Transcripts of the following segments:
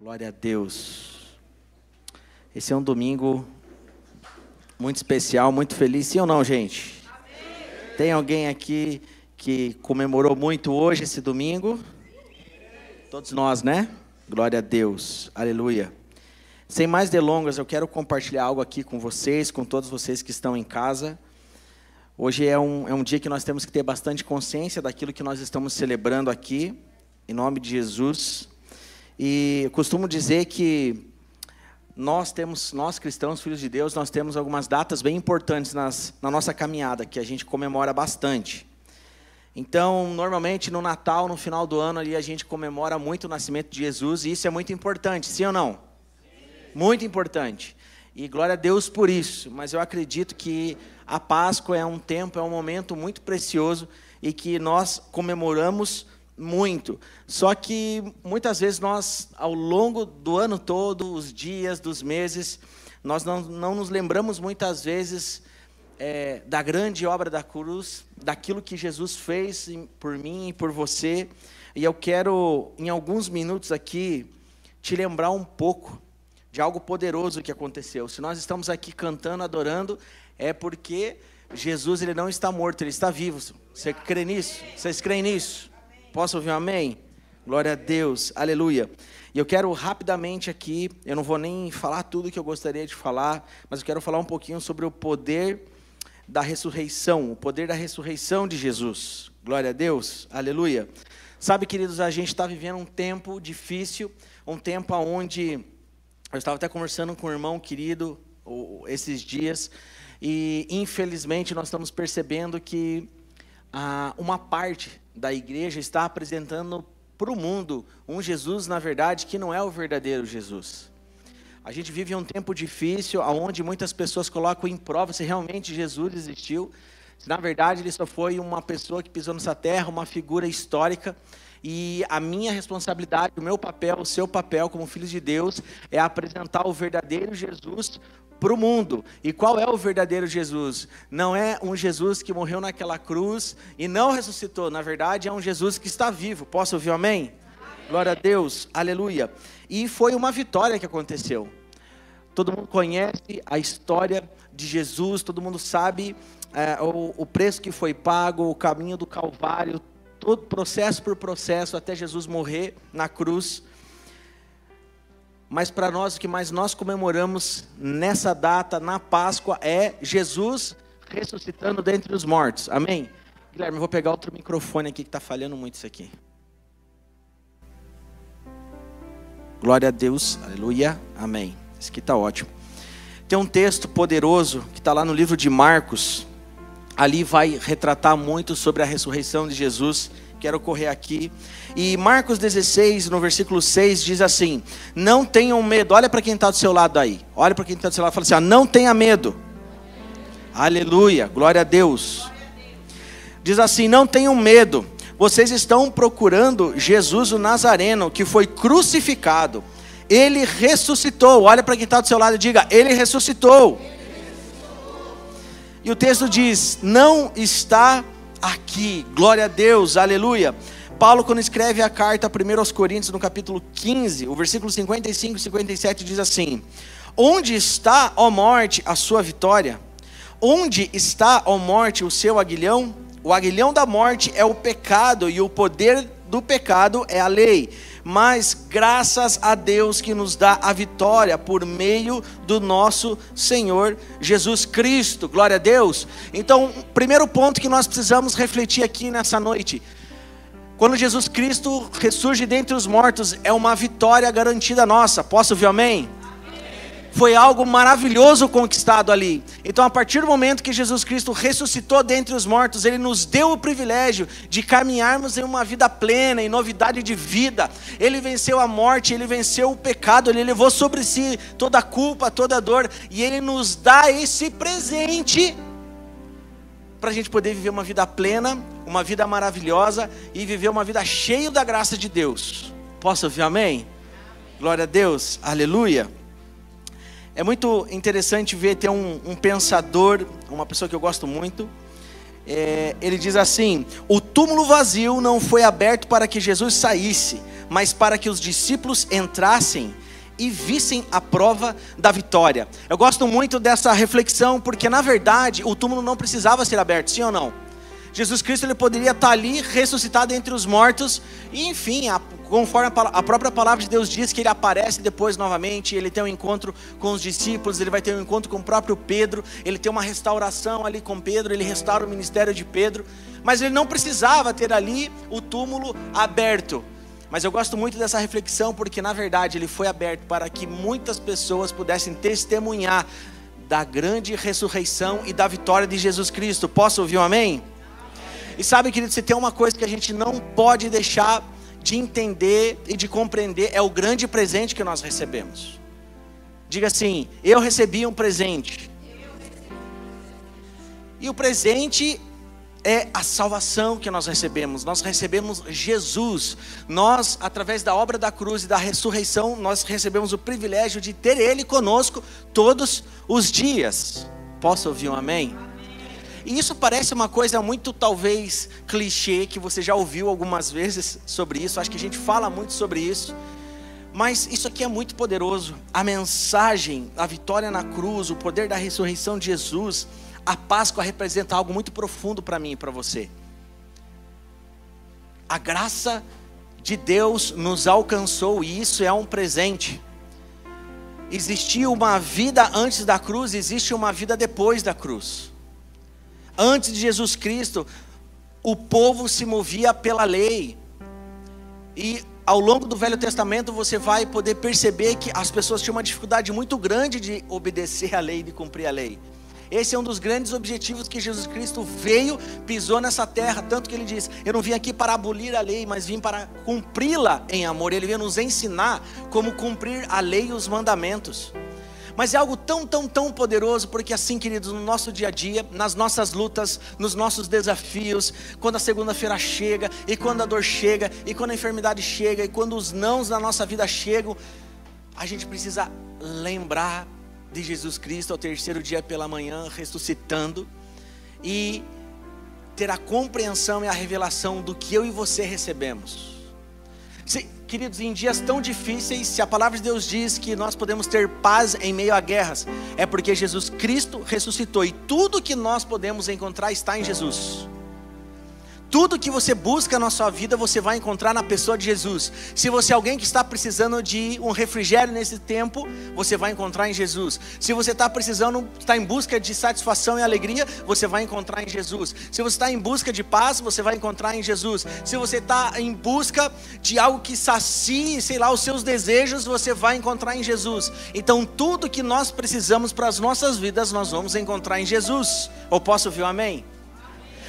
Glória a Deus. Esse é um domingo muito especial, muito feliz. Sim ou não, gente? Amém. Tem alguém aqui que comemorou muito hoje, esse domingo? Todos nós, né? Glória a Deus. Aleluia. Sem mais delongas, eu quero compartilhar algo aqui com vocês, com todos vocês que estão em casa. Hoje é um dia que nós temos que ter bastante consciência daquilo que nós estamos celebrando aqui, em nome de Jesus. E eu costumo dizer que nós cristãos, filhos de Deus, nós temos algumas datas bem importantes na nossa caminhada, que a gente comemora bastante. Então, normalmente no Natal, no final do ano, ali a gente comemora muito o nascimento de Jesus, e isso é muito importante, sim ou não? Sim. Muito importante. E glória a Deus por isso, mas eu acredito que a Páscoa é um tempo, é um momento muito precioso, e que nós comemoramos muito. Só que muitas vezes nós, ao longo do ano todo, os dias, dos meses, nós não nos lembramos muitas vezes da grande obra da cruz, daquilo que Jesus fez por mim e por você. E eu quero, em alguns minutos aqui, te lembrar um pouco de algo poderoso que aconteceu. Se nós estamos aqui cantando, adorando, é porque Jesus, ele não está morto, ele está vivo. Você crê nisso? Vocês creem nisso? Posso ouvir um amém? Glória a Deus, aleluia. E eu quero rapidamente aqui, eu não vou nem falar tudo que eu gostaria de falar, mas eu quero falar um pouquinho sobre o poder da ressurreição, o poder da ressurreição de Jesus. Glória a Deus, aleluia. Sabe, queridos, a gente está vivendo um tempo difícil, um tempo onde, eu estava até conversando com um irmão querido esses dias, e infelizmente nós estamos percebendo que uma parte da igreja está apresentando para o mundo um Jesus, na verdade, que não é o verdadeiro Jesus. A gente vive um tempo difícil, onde muitas pessoas colocam em prova se realmente Jesus existiu, se na verdade ele só foi uma pessoa que pisou nessa terra, uma figura histórica. E a minha responsabilidade, o meu papel, o seu papel como filhos de Deus é apresentar o verdadeiro Jesus para o mundo. E qual é o verdadeiro Jesus? Não é um Jesus que morreu naquela cruz e não ressuscitou. Na verdade, é um Jesus que está vivo. Posso ouvir um amém? Amém. Glória a Deus, aleluia. E foi uma vitória que aconteceu. Todo mundo conhece a história de Jesus, todo mundo sabe o preço que foi pago, o caminho do Calvário, todo processo por processo, até Jesus morrer na cruz. Mas para nós, o que mais nós comemoramos nessa data, na Páscoa, é Jesus ressuscitando dentre os mortos. Amém? Guilherme, eu vou pegar outro microfone aqui que está falhando muito isso aqui. Glória a Deus, aleluia, amém. Esse aqui está ótimo. Tem um texto poderoso que está lá no livro de Marcos. Ali vai retratar muito sobre a ressurreição de Jesus. Quero correr aqui. E Marcos 16, no versículo 6, diz assim: não tenham medo. Olha para quem está do seu lado aí. Olha para quem está do seu lado e fala assim: não tenha medo. Aleluia, glória a Deus. Diz assim: não tenham medo. Vocês estão procurando Jesus o Nazareno, que foi crucificado. Ele ressuscitou. Olha para quem está do seu lado e diga: ele ressuscitou. E o texto diz: não está aqui. Glória a Deus, aleluia. Paulo, quando escreve a carta 1 aos Coríntios, no capítulo 15, o versículo 55 e 57 diz assim: onde está, ó morte, a sua vitória? Onde está, ó morte, o seu aguilhão? O aguilhão da morte é o pecado, e o poder do pecado é a lei. Mas graças a Deus que nos dá a vitória por meio do nosso Senhor Jesus Cristo. Glória a Deus. Então, o primeiro ponto que nós precisamos refletir aqui nessa noite: quando Jesus Cristo ressurge dentre os mortos, é uma vitória garantida nossa. Posso ouvir amém? Foi algo maravilhoso conquistado ali. Então, a partir do momento que Jesus Cristo ressuscitou dentre os mortos, ele nos deu o privilégio de caminharmos em uma vida plena, em novidade de vida. Ele venceu a morte, ele venceu o pecado, ele levou sobre si toda a culpa, toda a dor, e ele nos dá esse presente para a gente poder viver uma vida plena, uma vida maravilhosa e viver uma vida cheia da graça de Deus. Posso ouvir amém? Glória a Deus, aleluia. É muito interessante ver, tem um pensador, uma pessoa que eu gosto muito, ele diz assim: o túmulo vazio não foi aberto para que Jesus saísse, mas para que os discípulos entrassem e vissem a prova da vitória. Eu gosto muito dessa reflexão, porque na verdade o túmulo não precisava ser aberto, sim ou não? Jesus Cristo, ele poderia estar ali ressuscitado entre os mortos, e enfim, conforme a própria palavra de Deus diz, que ele aparece depois novamente, ele tem um encontro com os discípulos, ele vai ter um encontro com o próprio Pedro, ele tem uma restauração ali com Pedro, ele restaura o ministério de Pedro, mas ele não precisava ter ali o túmulo aberto. Mas eu gosto muito dessa reflexão, porque na verdade ele foi aberto para que muitas pessoas pudessem testemunhar da grande ressurreição e da vitória de Jesus Cristo. Posso ouvir um amém? E sabe, querido, se tem uma coisa que a gente não pode deixar de entender e de compreender, é o grande presente que nós recebemos. Diga assim: eu recebi um presente. E o presente é a salvação que nós recebemos. Nós recebemos Jesus. Nós, através da obra da cruz e da ressurreição, nós recebemos o privilégio de ter Ele conosco todos os dias. Posso ouvir um amém? E isso parece uma coisa muito, talvez, clichê, que você já ouviu algumas vezes sobre isso. Acho que a gente fala muito sobre isso. Mas isso aqui é muito poderoso. A mensagem, a vitória na cruz, o poder da ressurreição de Jesus, a Páscoa representa algo muito profundo para mim e para você. A graça de Deus nos alcançou, e isso é um presente. Existia uma vida antes da cruz, existe uma vida depois da cruz. Antes de Jesus Cristo, o povo se movia pela lei. E ao longo do Velho Testamento você vai poder perceber que as pessoas tinham uma dificuldade muito grande de obedecer à lei, de cumprir a lei. Esse é um dos grandes objetivos que Jesus Cristo veio, pisou nessa terra. Tanto que ele diz: eu não vim aqui para abolir a lei, mas vim para cumpri-la em amor. Ele veio nos ensinar como cumprir a lei e os mandamentos. Mas é algo tão poderoso, porque assim, queridos, no nosso dia a dia, nas nossas lutas, nos nossos desafios, quando a segunda-feira chega, e quando a dor chega, e quando a enfermidade chega, e quando os nãos da nossa vida chegam, a gente precisa lembrar de Jesus Cristo ao terceiro dia pela manhã, ressuscitando, e ter a compreensão e a revelação do que eu e você recebemos. Queridos, em dias tão difíceis, se a palavra de Deus diz que nós podemos ter paz em meio a guerras, é porque Jesus Cristo ressuscitou, e tudo que nós podemos encontrar está em Jesus. Tudo que você busca na sua vida, você vai encontrar na pessoa de Jesus. Se você é alguém que está precisando de um refrigério nesse tempo, você vai encontrar em Jesus. Se você está em busca de satisfação e alegria, você vai encontrar em Jesus. Se você está em busca de paz, você vai encontrar em Jesus. Se você está em busca de algo que sacie, os seus desejos, você vai encontrar em Jesus. Então tudo que nós precisamos para as nossas vidas, nós vamos encontrar em Jesus. Ou posso ouvir um amém?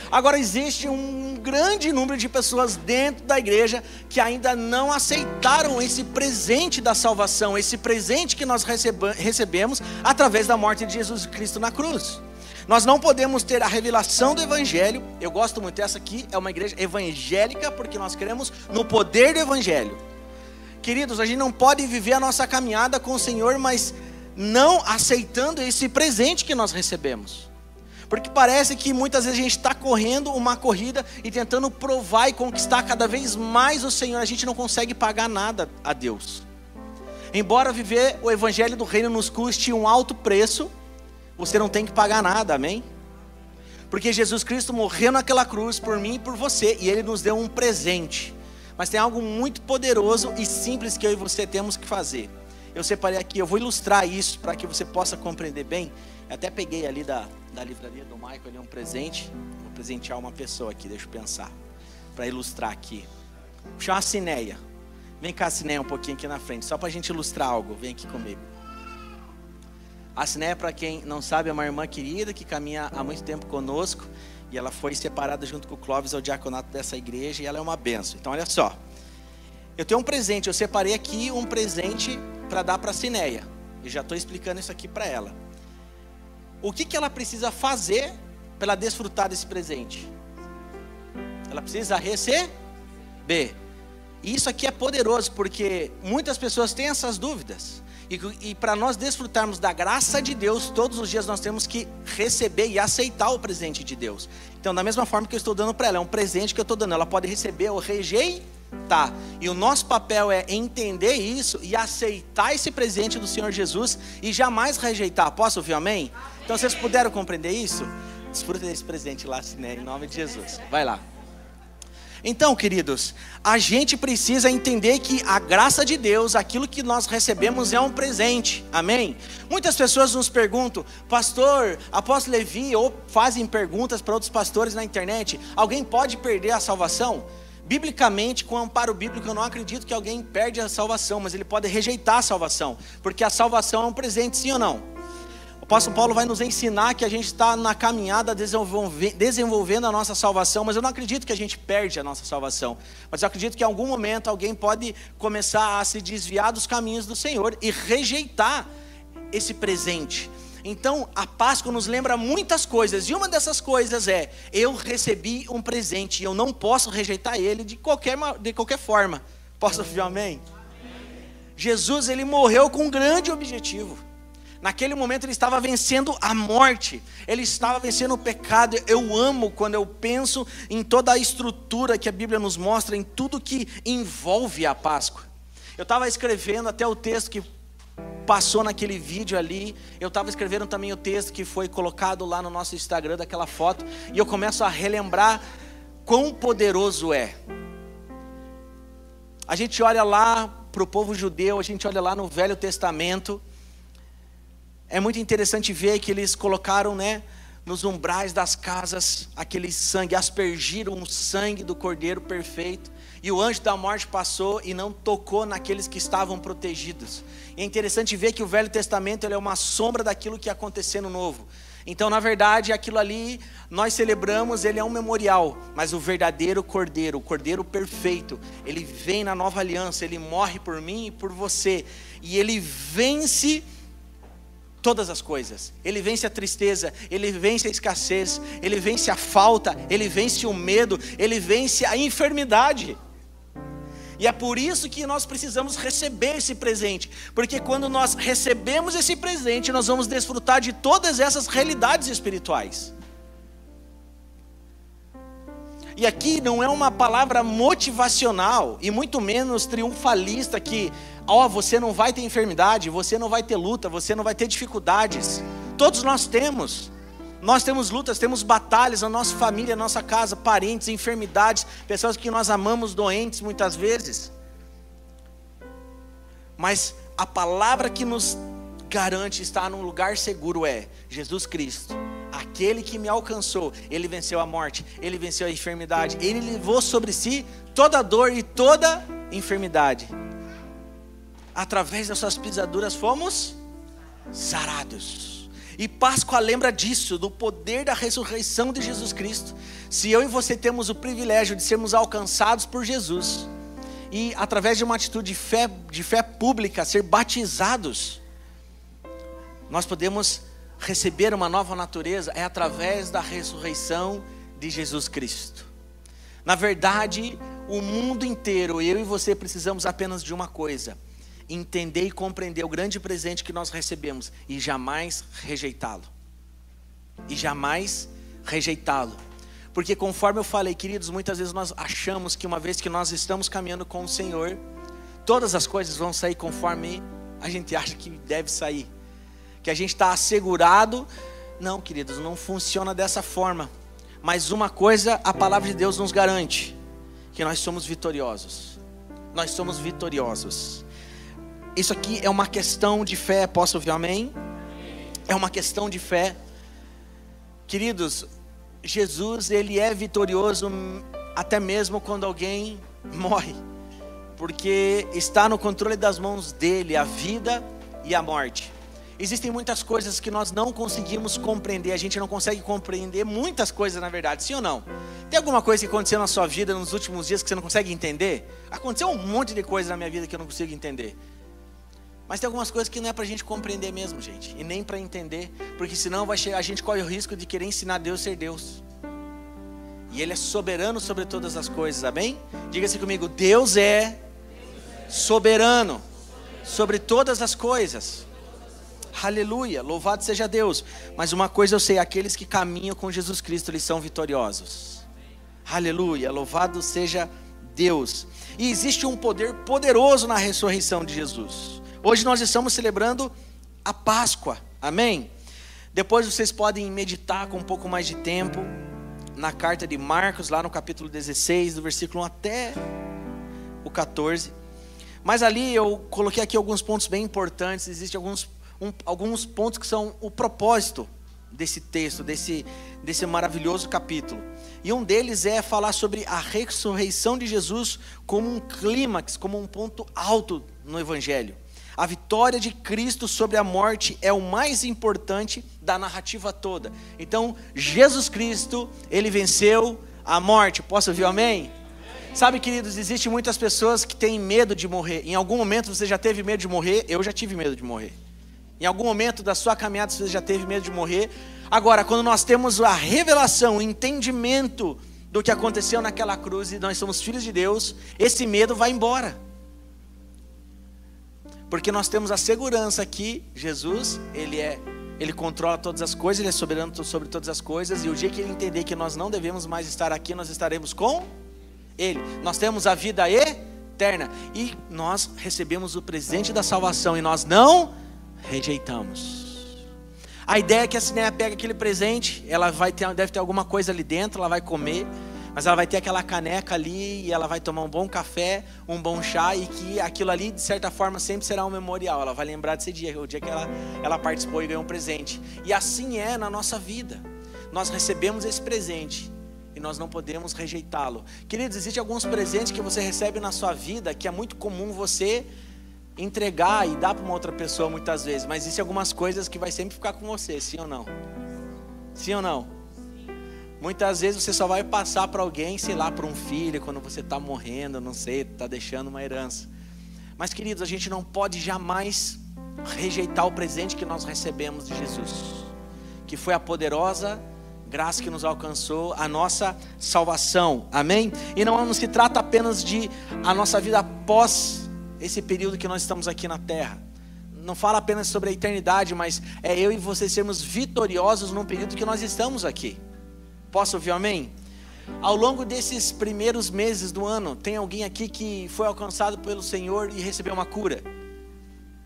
Agora, existe um grande número de pessoas dentro da igreja que ainda não aceitaram esse presente da salvação, esse presente que nós recebemos através da morte de Jesus Cristo na cruz. Nós não podemos ter a revelação do Evangelho. Eu gosto muito, essa aqui é uma igreja evangélica, porque nós cremos no poder do Evangelho. Queridos, a gente não pode viver a nossa caminhada com o Senhor, mas não aceitando esse presente que nós recebemos. Porque parece que muitas vezes a gente está correndo uma corrida e tentando provar e conquistar cada vez mais o Senhor. A gente não consegue pagar nada a Deus. Embora viver o Evangelho do Reino nos custe um alto preço, você não tem que pagar nada, amém? Porque Jesus Cristo morreu naquela cruz por mim e por você, e Ele nos deu um presente. Mas tem algo muito poderoso e simples que eu e você temos que fazer. Eu separei aqui, eu vou ilustrar isso para que você possa compreender bem. Eu até peguei ali da livraria do Michael ali um presente. Vou presentear uma pessoa aqui, deixa eu pensar, para ilustrar aqui. Vou chamar a Cineia. Vem cá, Cineia, um pouquinho aqui na frente, só para a gente ilustrar algo. Vem aqui comigo. A Cineia, para quem não sabe, é uma irmã querida que caminha há muito tempo conosco. E ela foi separada junto com o Clóvis ao diaconato dessa igreja, e ela é uma bênção. Então olha só, eu tenho um presente, eu separei aqui um presente para dar para a Cineia. E já estou explicando isso aqui para ela. O que ela precisa fazer para ela desfrutar desse presente? Ela precisa receber. E isso aqui é poderoso, porque muitas pessoas têm essas dúvidas. E para nós desfrutarmos da graça de Deus, todos os dias nós temos que receber e aceitar o presente de Deus. Então, da mesma forma que eu estou dando para ela, é um presente que eu estou dando. Ela pode receber ou rejeitar. Tá, e o nosso papel é entender isso e aceitar esse presente do Senhor Jesus e jamais rejeitar. Posso ouvir amém? Então vocês puderam compreender isso? Desfruta desse presente lá, né, em nome de Jesus. Vai lá. Então, queridos, a gente precisa entender que a graça de Deus, aquilo que nós recebemos é um presente, amém? Muitas pessoas nos perguntam, pastor, apóstolo Levi, ou fazem perguntas para outros pastores na internet, alguém pode perder a salvação? Biblicamente, com o amparo bíblico, eu não acredito que alguém perde a salvação, mas ele pode rejeitar a salvação, porque a salvação é um presente, sim ou não? O apóstolo Paulo vai nos ensinar que a gente está na caminhada desenvolvendo a nossa salvação, mas eu não acredito que a gente perde a nossa salvação, mas eu acredito que em algum momento alguém pode começar a se desviar dos caminhos do Senhor e rejeitar esse presente. Então a Páscoa nos lembra muitas coisas, e uma dessas coisas é, eu recebi um presente, e eu não posso rejeitar ele de qualquer forma. Posso ouvir amém? Jesus, ele morreu com um grande objetivo. Naquele momento ele estava vencendo a morte, ele estava vencendo o pecado. Eu amo quando eu penso em toda a estrutura que a Bíblia nos mostra, em tudo que envolve a Páscoa. Eu estava escrevendo até o texto que passou naquele vídeo ali, eu estava escrevendo também o texto que foi colocado lá no nosso Instagram, daquela foto, e eu começo a relembrar quão poderoso é. A gente olha lá para o povo judeu, a gente olha lá no Velho Testamento, é muito interessante ver que eles colocaram, né, nos umbrais das casas, aquele sangue, aspergiram o sangue do Cordeiro perfeito, e o anjo da morte passou e não tocou naqueles que estavam protegidos. E é interessante ver que o Velho Testamento ele é uma sombra daquilo que ia acontecer no Novo. Então, na verdade, aquilo ali, nós celebramos, ele é um memorial, mas o verdadeiro Cordeiro, o Cordeiro perfeito, ele vem na nova aliança, ele morre por mim e por você, e ele vence todas as coisas. Ele vence a tristeza, ele vence a escassez, ele vence a falta, ele vence o medo, ele vence a enfermidade. E é por isso que nós precisamos receber esse presente, porque quando nós recebemos esse presente, nós vamos desfrutar de todas essas realidades espirituais. E aqui não é uma palavra motivacional, e muito menos triunfalista, que você não vai ter enfermidade, você não vai ter luta, você não vai ter dificuldades. Todos nós temos lutas, temos batalhas na nossa família, na nossa casa, parentes, enfermidades, pessoas que nós amamos doentes muitas vezes. Mas a palavra que nos garante estar num lugar seguro é Jesus Cristo, aquele que me alcançou. Ele venceu a morte, ele venceu a enfermidade, ele levou sobre si toda a dor e toda a enfermidade. Através das suas pisaduras fomos sarados. E Páscoa lembra disso, do poder da ressurreição de Jesus Cristo. Se eu e você temos o privilégio de sermos alcançados por Jesus, e através de uma atitude de fé pública, ser batizados, nós podemos receber uma nova natureza, é através da ressurreição de Jesus Cristo. Na verdade, o mundo inteiro, eu e você precisamos apenas de uma coisa: entender e compreender o grande presente que nós recebemos e jamais rejeitá-lo. Porque conforme eu falei, queridos, muitas vezes nós achamos que uma vez que nós estamos caminhando com o Senhor, todas as coisas vão sair conforme a gente acha que deve sair, que a gente está assegurado. Não, queridos, não funciona dessa forma. Mas uma coisa a palavra de Deus nos garante: que nós somos vitoriosos. Nós somos vitoriosos. Isso aqui é uma questão de fé, posso ouvir amém? É uma questão de fé. Queridos, Jesus, ele é vitorioso até mesmo quando alguém morre, porque está no controle das mãos dele a vida e a morte. Existem muitas coisas que nós não conseguimos compreender, a gente não consegue compreender muitas coisas, na verdade, sim ou não? Tem alguma coisa que aconteceu na sua vida nos últimos dias que você não consegue entender? Aconteceu um monte de coisa na minha vida que eu não consigo entender. Mas tem algumas coisas que não é pra gente compreender mesmo, gente, e nem para entender, porque senão a gente corre o risco de querer ensinar Deus a ser Deus. E Ele é soberano sobre todas as coisas, amém? Diga-se comigo: Deus é soberano sobre todas as coisas. Aleluia, louvado seja Deus. Mas uma coisa eu sei: aqueles que caminham com Jesus Cristo, eles são vitoriosos. Aleluia, louvado seja Deus. E existe um poder poderoso na ressurreição de Jesus. Hoje nós estamos celebrando a Páscoa, amém? Depois vocês podem meditar com um pouco mais de tempo na carta de Marcos, lá no capítulo 16, do versículo 1 até o 14. Mas ali eu coloquei aqui alguns pontos bem importantes. Existem alguns pontos que são o propósito desse texto, desse maravilhoso capítulo. E um deles é falar sobre a ressurreição de Jesus como um clímax, como um ponto alto no Evangelho. A vitória de Cristo sobre a morte é o mais importante da narrativa toda. Então, Jesus Cristo, Ele venceu a morte. Posso ouvir amém? Sabe, queridos, existem muitas pessoas que têm medo de morrer. Em algum momento você já teve medo de morrer? Eu já tive medo de morrer. Em algum momento da sua caminhada você já teve medo de morrer? Agora, quando nós temos a revelação, o entendimento do que aconteceu naquela cruz e nós somos filhos de Deus, esse medo vai embora. Porque nós temos a segurança que Jesus, Ele controla todas as coisas, Ele é soberano sobre todas as coisas. E o dia que Ele entender que nós não devemos mais estar aqui, nós estaremos com Ele. Nós temos a vida eterna. E nós recebemos o presente da salvação e nós não rejeitamos. A ideia é que a Cineia pega aquele presente, ela deve ter alguma coisa ali dentro, ela vai comer, mas ela vai ter aquela caneca ali e ela vai tomar um bom café, um bom chá, e que aquilo ali de certa forma sempre será um memorial. Ela vai lembrar desse dia, o dia que ela participou e ganhou um presente. E assim é na nossa vida. Nós recebemos esse presente e nós não podemos rejeitá-lo. Queridos, existem alguns presentes que você recebe na sua vida que é muito comum você entregar e dar para uma outra pessoa muitas vezes, mas existem algumas coisas que vai sempre ficar com você, sim ou não? Sim ou não? Muitas vezes você só vai passar para alguém, sei lá, para um filho, quando você está morrendo, não sei, está deixando uma herança. Mas, queridos, a gente não pode jamais rejeitar o presente que nós recebemos de Jesus, que foi a poderosa graça que nos alcançou, a nossa salvação, amém? E não se trata apenas de a nossa vida após esse período que nós estamos aqui na terra. Não fala apenas sobre a eternidade, mas é eu e você sermos vitoriosos num período que nós estamos aqui. Posso ouvir amém? Ao longo desses primeiros meses do ano, tem alguém aqui que foi alcançado pelo Senhor e recebeu uma cura?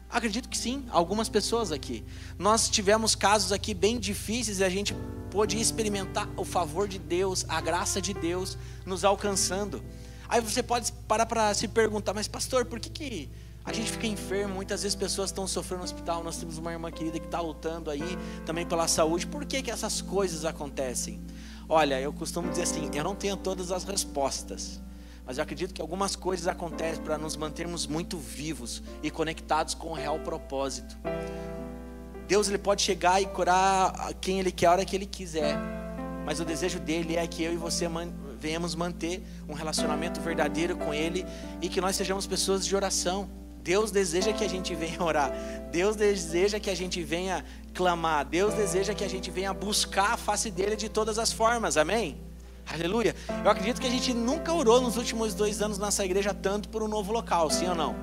Acredito que sim, algumas pessoas aqui. Nós tivemos casos aqui bem difíceis e a gente pôde experimentar o favor de Deus, a graça de Deus nos alcançando. Aí você pode parar para se perguntar, mas pastor, por que a gente fica enfermo? Muitas vezes pessoas estão sofrendo no hospital. Nós temos uma irmã querida que está lutando aí também pela saúde. Por que essas coisas acontecem? Olha, eu costumo dizer assim, eu não tenho todas as respostas, mas eu acredito que algumas coisas acontecem para nos mantermos muito vivos e conectados com o real propósito. Deus, Ele pode chegar e curar quem Ele quer, a hora que Ele quiser, mas o desejo dEle é que eu e você venhamos manter um relacionamento verdadeiro com Ele e que nós sejamos pessoas de oração. Deus deseja que a gente venha orar, Deus deseja que a gente venha clamar, Deus deseja que a gente venha buscar a face dEle de todas as formas, amém? Aleluia. Eu acredito que a gente nunca orou nos últimos 2 anos nessa igreja tanto por um novo local, sim ou não?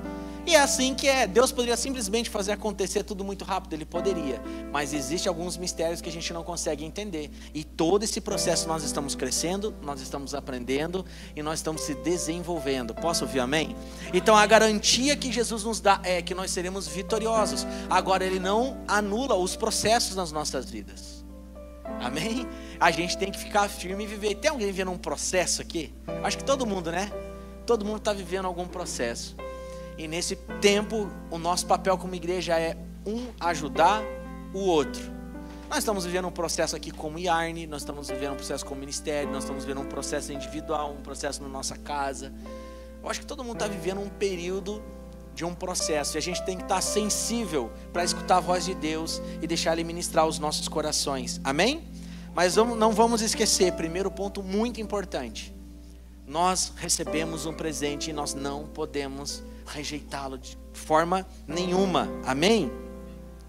E é assim que é. Deus poderia simplesmente fazer acontecer tudo muito rápido, Ele poderia, mas existem alguns mistérios que a gente não consegue entender, e todo esse processo nós estamos crescendo, nós estamos aprendendo e nós estamos se desenvolvendo. Posso ouvir amém? Então a garantia que Jesus nos dá é que nós seremos vitoriosos. Agora Ele não anula os processos nas nossas vidas, amém? A gente tem que ficar firme e viver. Tem alguém vivendo um processo aqui? Acho que todo mundo, né? Todo mundo está vivendo algum processo. E nesse tempo, o nosso papel como igreja é ajudar o outro. Nós estamos vivendo um processo aqui como Yarn, nós estamos vivendo um processo como ministério, nós estamos vivendo um processo individual, um processo na nossa casa. Eu acho que todo mundo está vivendo um período de um processo, e a gente tem que estar sensível para escutar a voz de Deus e deixar Ele ministrar os nossos corações, amém? Mas não vamos esquecer, primeiro ponto muito importante, nós recebemos um presente e nós não podemos rejeitá-lo de forma nenhuma, amém?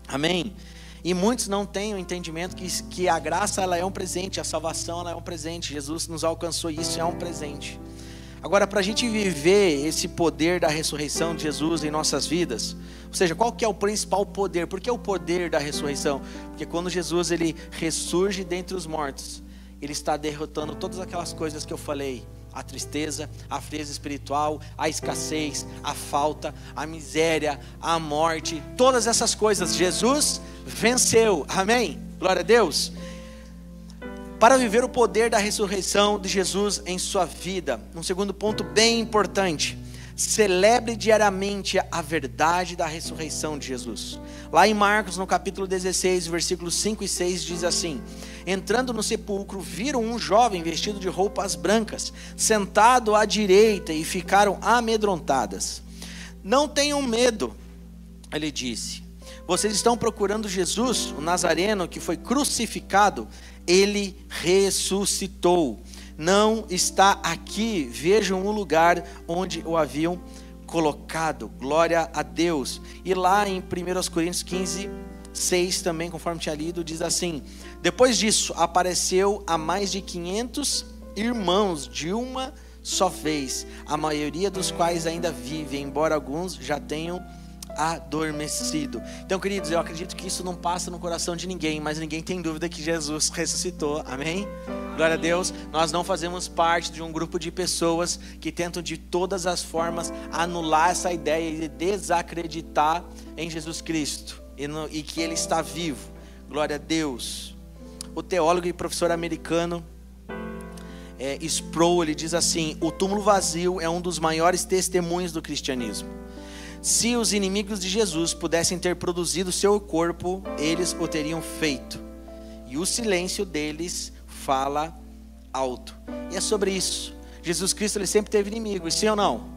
Amém? E muitos não têm o entendimento que a graça ela é um presente, a salvação ela é um presente, Jesus nos alcançou, isso é um presente. Agora, para a gente viver esse poder da ressurreição de Jesus em nossas vidas, ou seja, qual que é o principal poder? Por que o poder da ressurreição? Porque quando Jesus ele ressurge dentre os mortos, Ele está derrotando todas aquelas coisas que eu falei, a tristeza, a frieza espiritual, a escassez, a falta, a miséria, a morte, todas essas coisas Jesus venceu, amém? Glória a Deus. Para viver o poder da ressurreição de Jesus em sua vida, um segundo ponto bem importante: celebre diariamente a verdade da ressurreição de Jesus. Lá em Marcos, no capítulo 16, versículos 5 e 6, diz assim: entrando no sepulcro, viram um jovem vestido de roupas brancas, sentado à direita, e ficaram amedrontadas. Não tenham medo, ele disse. Vocês estão procurando Jesus, o Nazareno, que foi crucificado. Ele ressuscitou. Não está aqui. Vejam o lugar onde o haviam colocado. Glória a Deus. E lá em 1 Coríntios 15, 6 também, conforme tinha lido, diz assim: depois disso apareceu a mais de 500 irmãos de uma só vez, a maioria dos quais ainda vivem, embora alguns já tenham adormecido. Então, queridos, eu acredito que isso não passa no coração de ninguém, mas ninguém tem dúvida que Jesus ressuscitou, amém? Glória a Deus. Nós não fazemos parte de um grupo de pessoas que tentam de todas as formas anular essa ideia e desacreditar em Jesus Cristo e que Ele está vivo. Glória a Deus. O teólogo e professor americano Sproul, ele diz assim: o túmulo vazio é um dos maiores testemunhos do cristianismo. Se os inimigos de Jesus pudessem ter produzido seu corpo, eles o teriam feito. E o silêncio deles fala alto. E é sobre isso. Jesus Cristo, ele sempre teve inimigos, sim ou não?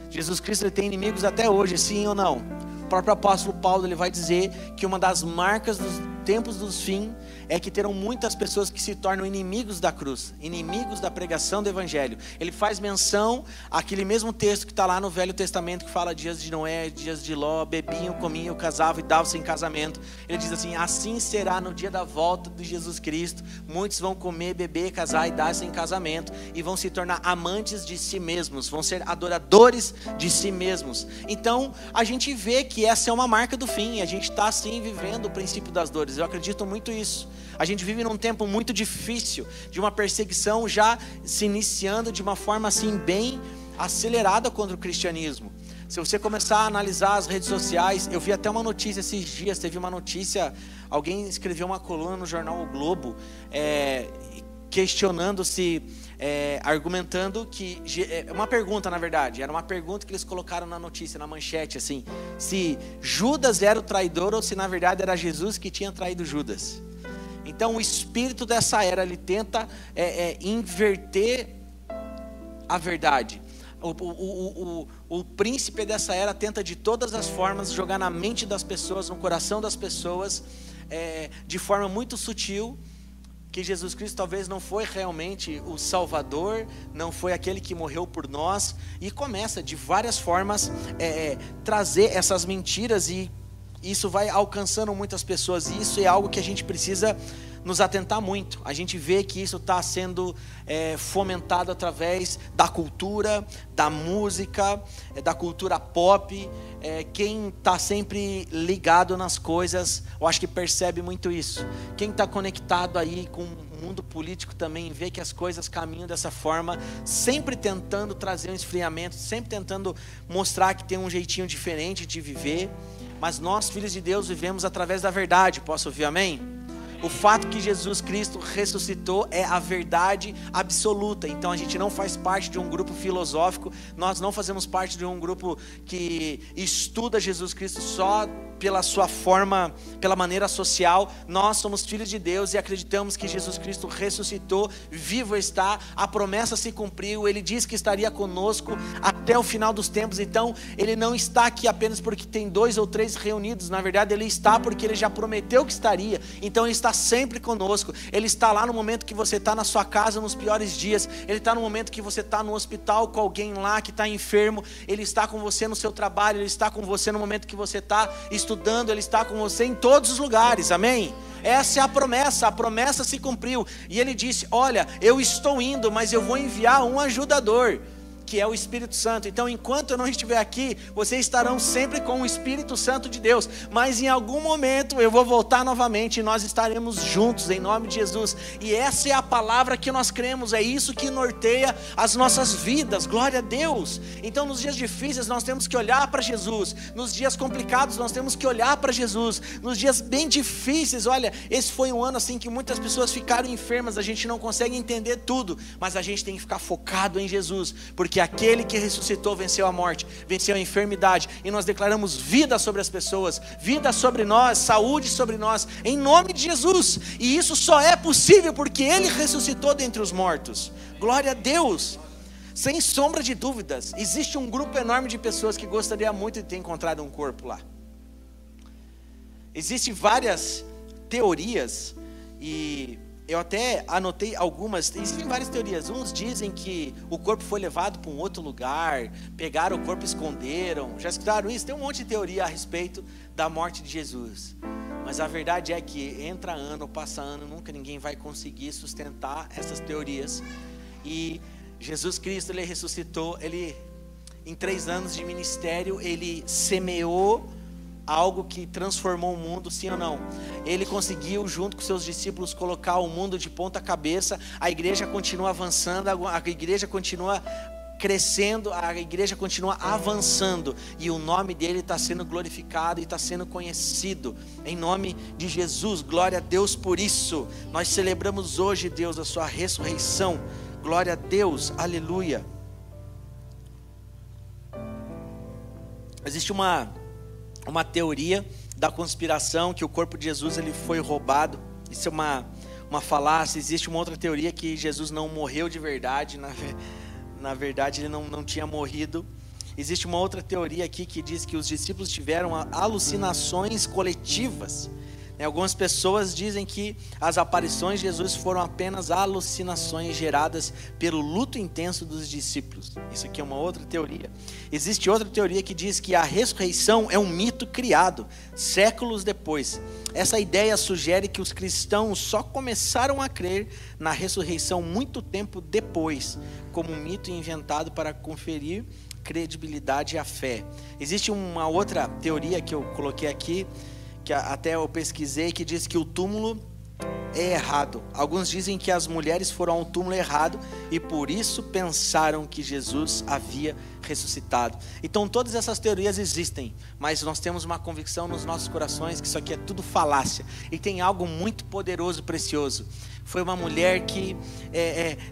Jesus Cristo, ele tem inimigos até hoje, sim ou não? O próprio apóstolo Paulo, ele vai dizer que uma das marcas dos tempos dos fins é que terão muitas pessoas que se tornam inimigos da cruz, inimigos da pregação do evangelho. Ele faz menção àquele mesmo texto que está lá no Velho Testamento, que fala dias de Noé, dias de Ló, bebiam, comiam, casavam e davam-se em casamento. Ele diz assim: assim será no dia da volta de Jesus Cristo, muitos vão comer, beber, casar e dar-se em casamento, e vão se tornar amantes de si mesmos, vão ser adoradores de si mesmos. Então a gente vê que essa é uma marca do fim. A gente está assim vivendo o princípio das dores. Eu acredito muito nisso. A gente vive num tempo muito difícil, de uma perseguição já se iniciando de uma forma assim bem acelerada contra o cristianismo. Se você começar a analisar as redes sociais, eu vi até uma notícia esses dias, teve uma notícia, alguém escreveu uma coluna no jornal O Globo, questionando-se, argumentando que, uma pergunta na verdade, era uma pergunta que eles colocaram na notícia, na manchete, assim, se Judas era o traidor ou se na verdade era Jesus que tinha traído Judas. Então o espírito dessa era, ele tenta inverter a verdade. O príncipe dessa era tenta de todas as formas jogar na mente das pessoas, no coração das pessoas, de forma muito sutil, que Jesus Cristo talvez não foi realmente o Salvador, não foi aquele que morreu por nós, e começa de várias formas trazer essas mentiras, e isso vai alcançando muitas pessoas, e isso é algo que a gente precisa nos atentar muito. A gente vê que isso está sendo fomentado através da cultura, da música, da cultura pop. Quem está sempre ligado nas coisas, eu acho que percebe muito isso. Quem está conectado aí com o mundo político também vê que as coisas caminham dessa forma, sempre tentando trazer um esfriamento, sempre tentando mostrar que tem um jeitinho diferente de viver. Mas nós, filhos de Deus, vivemos através da verdade. Posso ouvir amém? O fato que Jesus Cristo ressuscitou é a verdade absoluta. Então a gente não faz parte de um grupo filosófico, nós não fazemos parte de um grupo que estuda Jesus Cristo só pela sua forma, pela maneira social. Nós somos filhos de Deus e acreditamos que Jesus Cristo ressuscitou, vivo está, a promessa se cumpriu, Ele disse que estaria conosco até o final dos tempos. Então Ele não está aqui apenas porque tem 2 ou 3 reunidos, na verdade Ele está porque Ele já prometeu que estaria. Então Ele está sempre conosco. Ele está lá no momento que você está na sua casa nos piores dias, Ele está no momento que você está no hospital com alguém lá que está enfermo, Ele está com você no seu trabalho, Ele está com você no momento que você está estudando, Ele está com você em todos os lugares, amém? Essa é a promessa se cumpriu, e Ele disse: olha, eu estou indo, mas eu vou enviar um ajudador, que é o Espírito Santo. Então, enquanto eu não estiver aqui, vocês estarão sempre com o Espírito Santo de Deus, mas em algum momento eu vou voltar novamente e nós estaremos juntos em nome de Jesus. E essa é a palavra que nós cremos, é isso que norteia as nossas vidas, glória a Deus. Então, nos dias difíceis nós temos que olhar para Jesus, nos dias complicados nós temos que olhar para Jesus, nos dias bem difíceis. Olha, esse foi um ano assim que muitas pessoas ficaram enfermas, a gente não consegue entender tudo, mas a gente tem que ficar focado em Jesus, porque aquele que ressuscitou venceu a morte, venceu a enfermidade, e nós declaramos vida sobre as pessoas, vida sobre nós, saúde sobre nós, em nome de Jesus. E isso só é possível porque Ele ressuscitou dentre os mortos, glória a Deus. Sem sombra de dúvidas, existe um grupo enorme de pessoas que gostaria muito de ter encontrado um corpo lá. Existem várias teorias, e eu até anotei algumas. Existem várias teorias. Uns dizem que o corpo foi levado para um outro lugar, pegaram o corpo e esconderam. Já escutaram isso? Tem um monte de teoria a respeito da morte de Jesus. Mas a verdade é que entra ano, passa ano, nunca ninguém vai conseguir sustentar essas teorias. E Jesus Cristo, Ele ressuscitou, Ele, em 3 anos de ministério, Ele semeou algo que transformou o mundo, sim ou não? Ele conseguiu, junto com seus discípulos, colocar o mundo de ponta cabeça. A igreja continua avançando, a igreja continua crescendo, a igreja continua avançando, e o nome dele está sendo glorificado e está sendo conhecido, em nome de Jesus. Glória a Deus por isso. Nós celebramos hoje, Deus, a sua ressurreição. Glória a Deus, aleluia. Existe uma teoria da conspiração que o corpo de Jesus ele foi roubado. Isso é uma falácia. Existe uma outra teoria que Jesus não morreu de verdade. Na verdade ele não tinha morrido. Existe uma outra teoria aqui que diz que os discípulos tiveram alucinações coletivas. Algumas pessoas dizem que as aparições de Jesus foram apenas alucinações geradas pelo luto intenso dos discípulos. Isso aqui é uma outra teoria. Existe outra teoria que diz que a ressurreição é um mito criado séculos depois. Essa ideia sugere que os cristãos só começaram a crer na ressurreição muito tempo depois, como um mito inventado para conferir credibilidade à fé. Existe uma outra teoria que eu coloquei aqui, que até eu pesquisei, que diz que o túmulo é errado. Alguns dizem que as mulheres foram ao túmulo errado e por isso pensaram que Jesus havia ressuscitado. Então todas essas teorias existem, mas nós temos uma convicção nos nossos corações que isso aqui é tudo falácia, e tem algo muito poderoso, precioso. Foi uma mulher que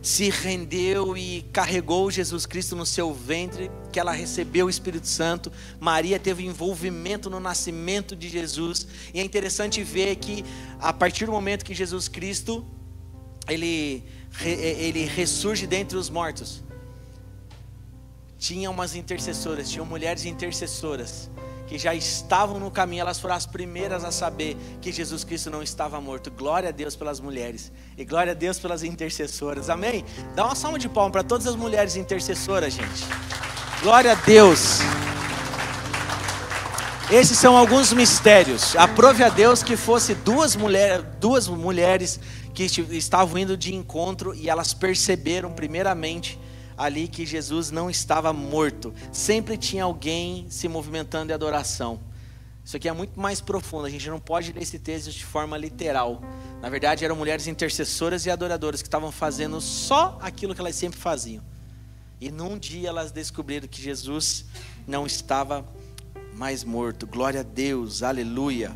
se rendeu e carregou Jesus Cristo no seu ventre, que ela recebeu o Espírito Santo. Maria teve envolvimento no nascimento de Jesus. E é interessante ver que a partir do momento que Jesus Cristo ele ressurge dentre os mortos, tinha umas intercessoras, tinham mulheres intercessoras que já estavam no caminho. Elas foram as primeiras a saber que Jesus Cristo não estava morto. Glória a Deus pelas mulheres, e glória a Deus pelas intercessoras, amém? Dá uma salva de palmas para todas as mulheres intercessoras, gente. Glória a Deus. Esses são alguns mistérios. Aprove a Deus que fosse duas mulheres que estavam indo de encontro, e elas perceberam primeiramente ali que Jesus não estava morto. Sempre tinha alguém se movimentando em adoração. Isso aqui é muito mais profundo. A gente não pode ler esse texto de forma literal. Na verdade eram mulheres intercessoras e adoradoras que estavam fazendo só aquilo que elas sempre faziam. E num dia elas descobriram que Jesus não estava mais morto. Glória a Deus, aleluia.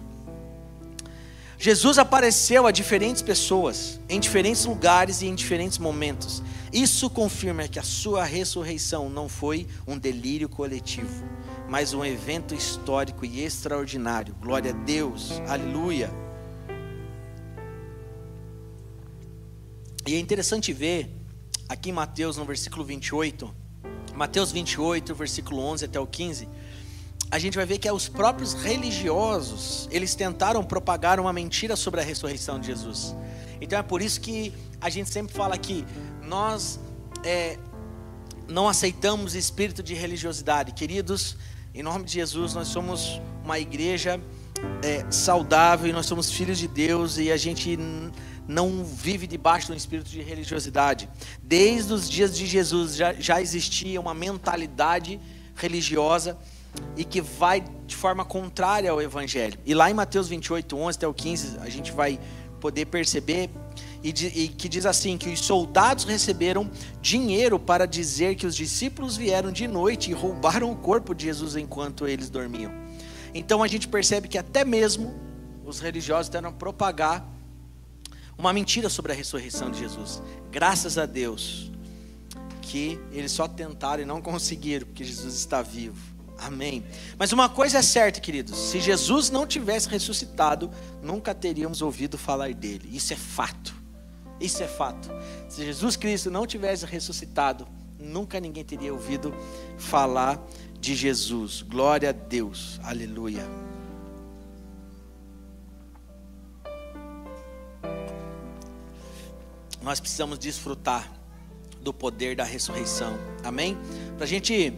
Jesus apareceu a diferentes pessoas, em diferentes lugares e em diferentes momentos. Isso confirma que a sua ressurreição não foi um delírio coletivo, mas um evento histórico e extraordinário. Glória a Deus, aleluia. E é interessante ver aqui em Mateus, no versículo 28, Mateus 28, versículo 11 até o 15, a gente vai ver que os próprios religiosos, eles tentaram propagar uma mentira sobre a ressurreição de Jesus. Então é por isso que a gente sempre fala que nós não aceitamos espírito de religiosidade. Queridos, em nome de Jesus, nós somos uma igreja saudável, e nós somos filhos de Deus, e a gente não vive debaixo de um espírito de religiosidade. Desde os dias de Jesus já existia uma mentalidade religiosa e que vai de forma contrária ao Evangelho. E lá em Mateus 28, 11 até o 15, a gente vai poder perceber, e que diz assim, que os soldados receberam dinheiro para dizer que os discípulos vieram de noite e roubaram o corpo de Jesus enquanto eles dormiam. Então a gente percebe que até mesmo os religiosos tentaram propagar uma mentira sobre a ressurreição de Jesus. Graças a Deus que eles só tentaram e não conseguiram, porque Jesus está vivo. Amém. Mas uma coisa é certa, queridos, se Jesus não tivesse ressuscitado, nunca teríamos ouvido falar dele. Isso é fato. Isso é fato. Se Jesus Cristo não tivesse ressuscitado, nunca ninguém teria ouvido falar de Jesus. Glória a Deus. Aleluia. Nós precisamos desfrutar do poder da ressurreição. Amém? Para a gente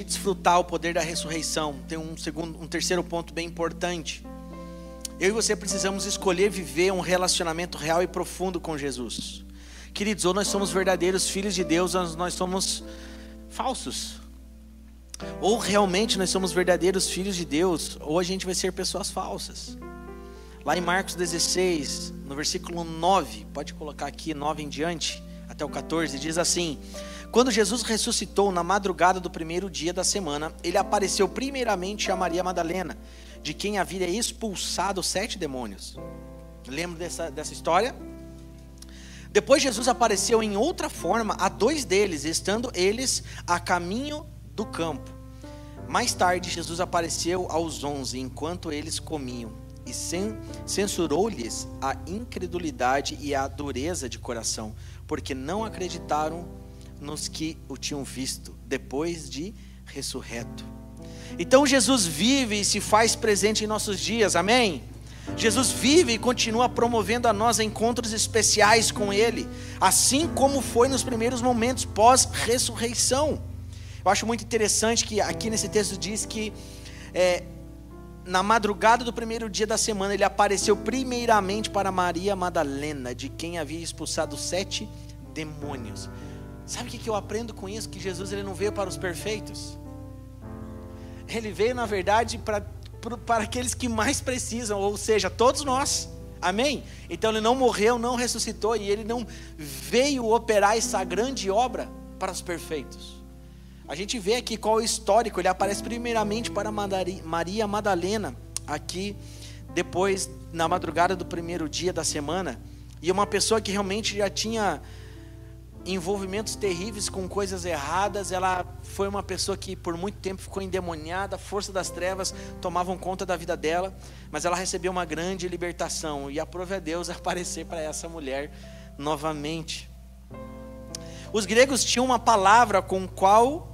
desfrutar o poder da ressurreição, tem um terceiro ponto bem importante. Eu e você precisamos escolher viver um relacionamento real e profundo com Jesus. Queridos, ou nós somos verdadeiros filhos de Deus, ou nós somos falsos. Ou realmente nós somos verdadeiros filhos de Deus, ou a gente vai ser pessoas falsas. Lá em Marcos 16, no versículo 9, pode colocar aqui 9 em diante, até o 14, diz assim: quando Jesus ressuscitou na madrugada do primeiro dia da semana, ele apareceu primeiramente a Maria Madalena, de quem havia expulsado 7 demônios. Lembra dessa história? Depois Jesus apareceu em outra forma a 2 deles, estando eles a caminho do campo. Mais tarde Jesus apareceu aos 11, enquanto eles comiam, e censurou-lhes a incredulidade e a dureza de coração, porque não acreditaram nos que o tinham visto, depois de ressurreto. Então Jesus vive e se faz presente em nossos dias, amém? Jesus vive e continua promovendo a nós encontros especiais com Ele, assim como foi nos primeiros momentos pós-ressurreição. Eu acho muito interessante que aqui nesse texto diz que na madrugada do primeiro dia da semana, Ele apareceu primeiramente para Maria Madalena, de quem havia expulsado 7 demônios. Sabe o que eu aprendo com isso? Que Jesus ele não veio para os perfeitos. Ele veio, na verdade, para aqueles que mais precisam, ou seja, todos nós. Amém? Então ele não morreu, não ressuscitou, e ele não veio operar essa grande obra para os perfeitos. A gente vê aqui qual é o histórico. Ele aparece primeiramente para Maria Madalena, aqui, depois, na madrugada do primeiro dia da semana. E uma pessoa que realmente já tinha envolvimentos terríveis com coisas erradas. Ela foi uma pessoa que por muito tempo ficou endemoniada, a força das trevas tomavam conta da vida dela, mas ela recebeu uma grande libertação, e aprove a Deus aparecer para essa mulher novamente. Os gregos tinham uma palavra com qual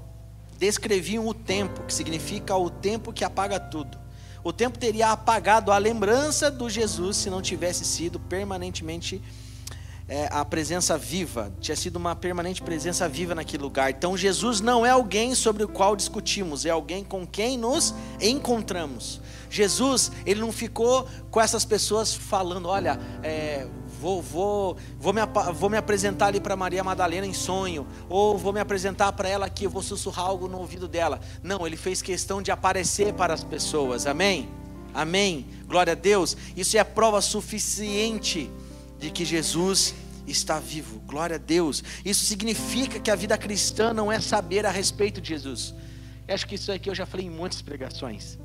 descreviam o tempo, que significa o tempo que apaga tudo. O tempo teria apagado a lembrança do Jesus se não tivesse sido permanentemente a presença viva, tinha sido uma permanente presença viva naquele lugar. Então Jesus não é alguém sobre o qual discutimos, é alguém com quem nos encontramos. Jesus, ele não ficou com essas pessoas falando, olha, vou me apresentar ali para Maria Madalena em sonho, ou vou me apresentar para ela aqui, eu vou sussurrar algo no ouvido dela. Não, ele fez questão de aparecer para as pessoas, amém? Amém, glória a Deus. Isso é a prova suficiente de que Jesus está vivo, glória a Deus. Isso significa que a vida cristã não é saber a respeito de Jesus. Eu acho que isso aqui eu já falei em muitas pregações,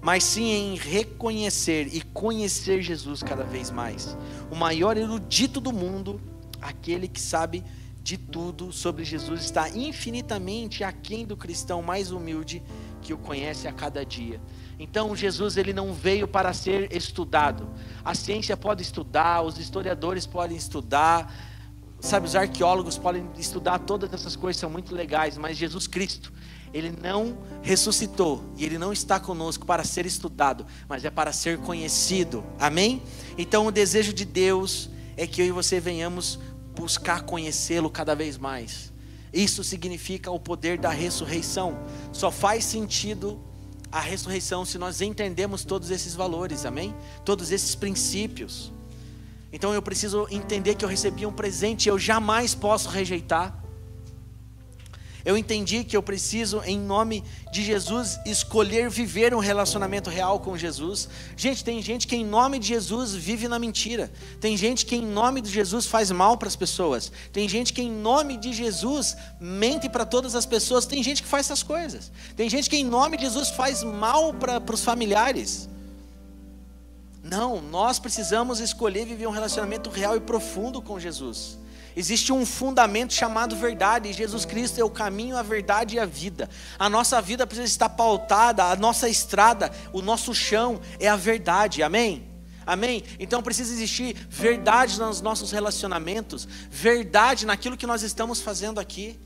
mas sim em reconhecer e conhecer Jesus cada vez mais. O maior erudito do mundo, aquele que sabe de tudo sobre Jesus, está infinitamente aquém do cristão mais humilde que o conhece a cada dia. Então Jesus ele não veio para ser estudado. A ciência pode estudar, os historiadores podem estudar, sabe, os arqueólogos podem estudar, todas essas coisas são muito legais, mas Jesus Cristo, ele não ressuscitou e ele não está conosco para ser estudado, mas é para ser conhecido, amém? Então o desejo de Deus é que eu e você venhamos buscar conhecê-lo cada vez mais. Isso significa o poder da ressurreição. Só faz sentido a ressurreição se nós entendemos todos esses valores, amém? Todos esses princípios. Então eu preciso entender que eu recebi um presente e eu jamais posso rejeitar. Eu entendi que eu preciso, em nome de Jesus, escolher viver um relacionamento real com Jesus. Gente, tem gente que em nome de Jesus vive na mentira. Tem gente que em nome de Jesus faz mal para as pessoas. Tem gente que em nome de Jesus mente para todas as pessoas. Tem gente que faz essas coisas. Tem gente que em nome de Jesus faz mal para os familiares. Não, nós precisamos escolher viver um relacionamento real e profundo com Jesus. Existe um fundamento chamado verdade, e Jesus Cristo é o caminho, a verdade e a vida. A nossa vida precisa estar pautada, a nossa estrada, o nosso chão é a verdade, amém? Amém? Então precisa existir verdade nos nossos relacionamentos, verdade naquilo que nós estamos fazendo aqui.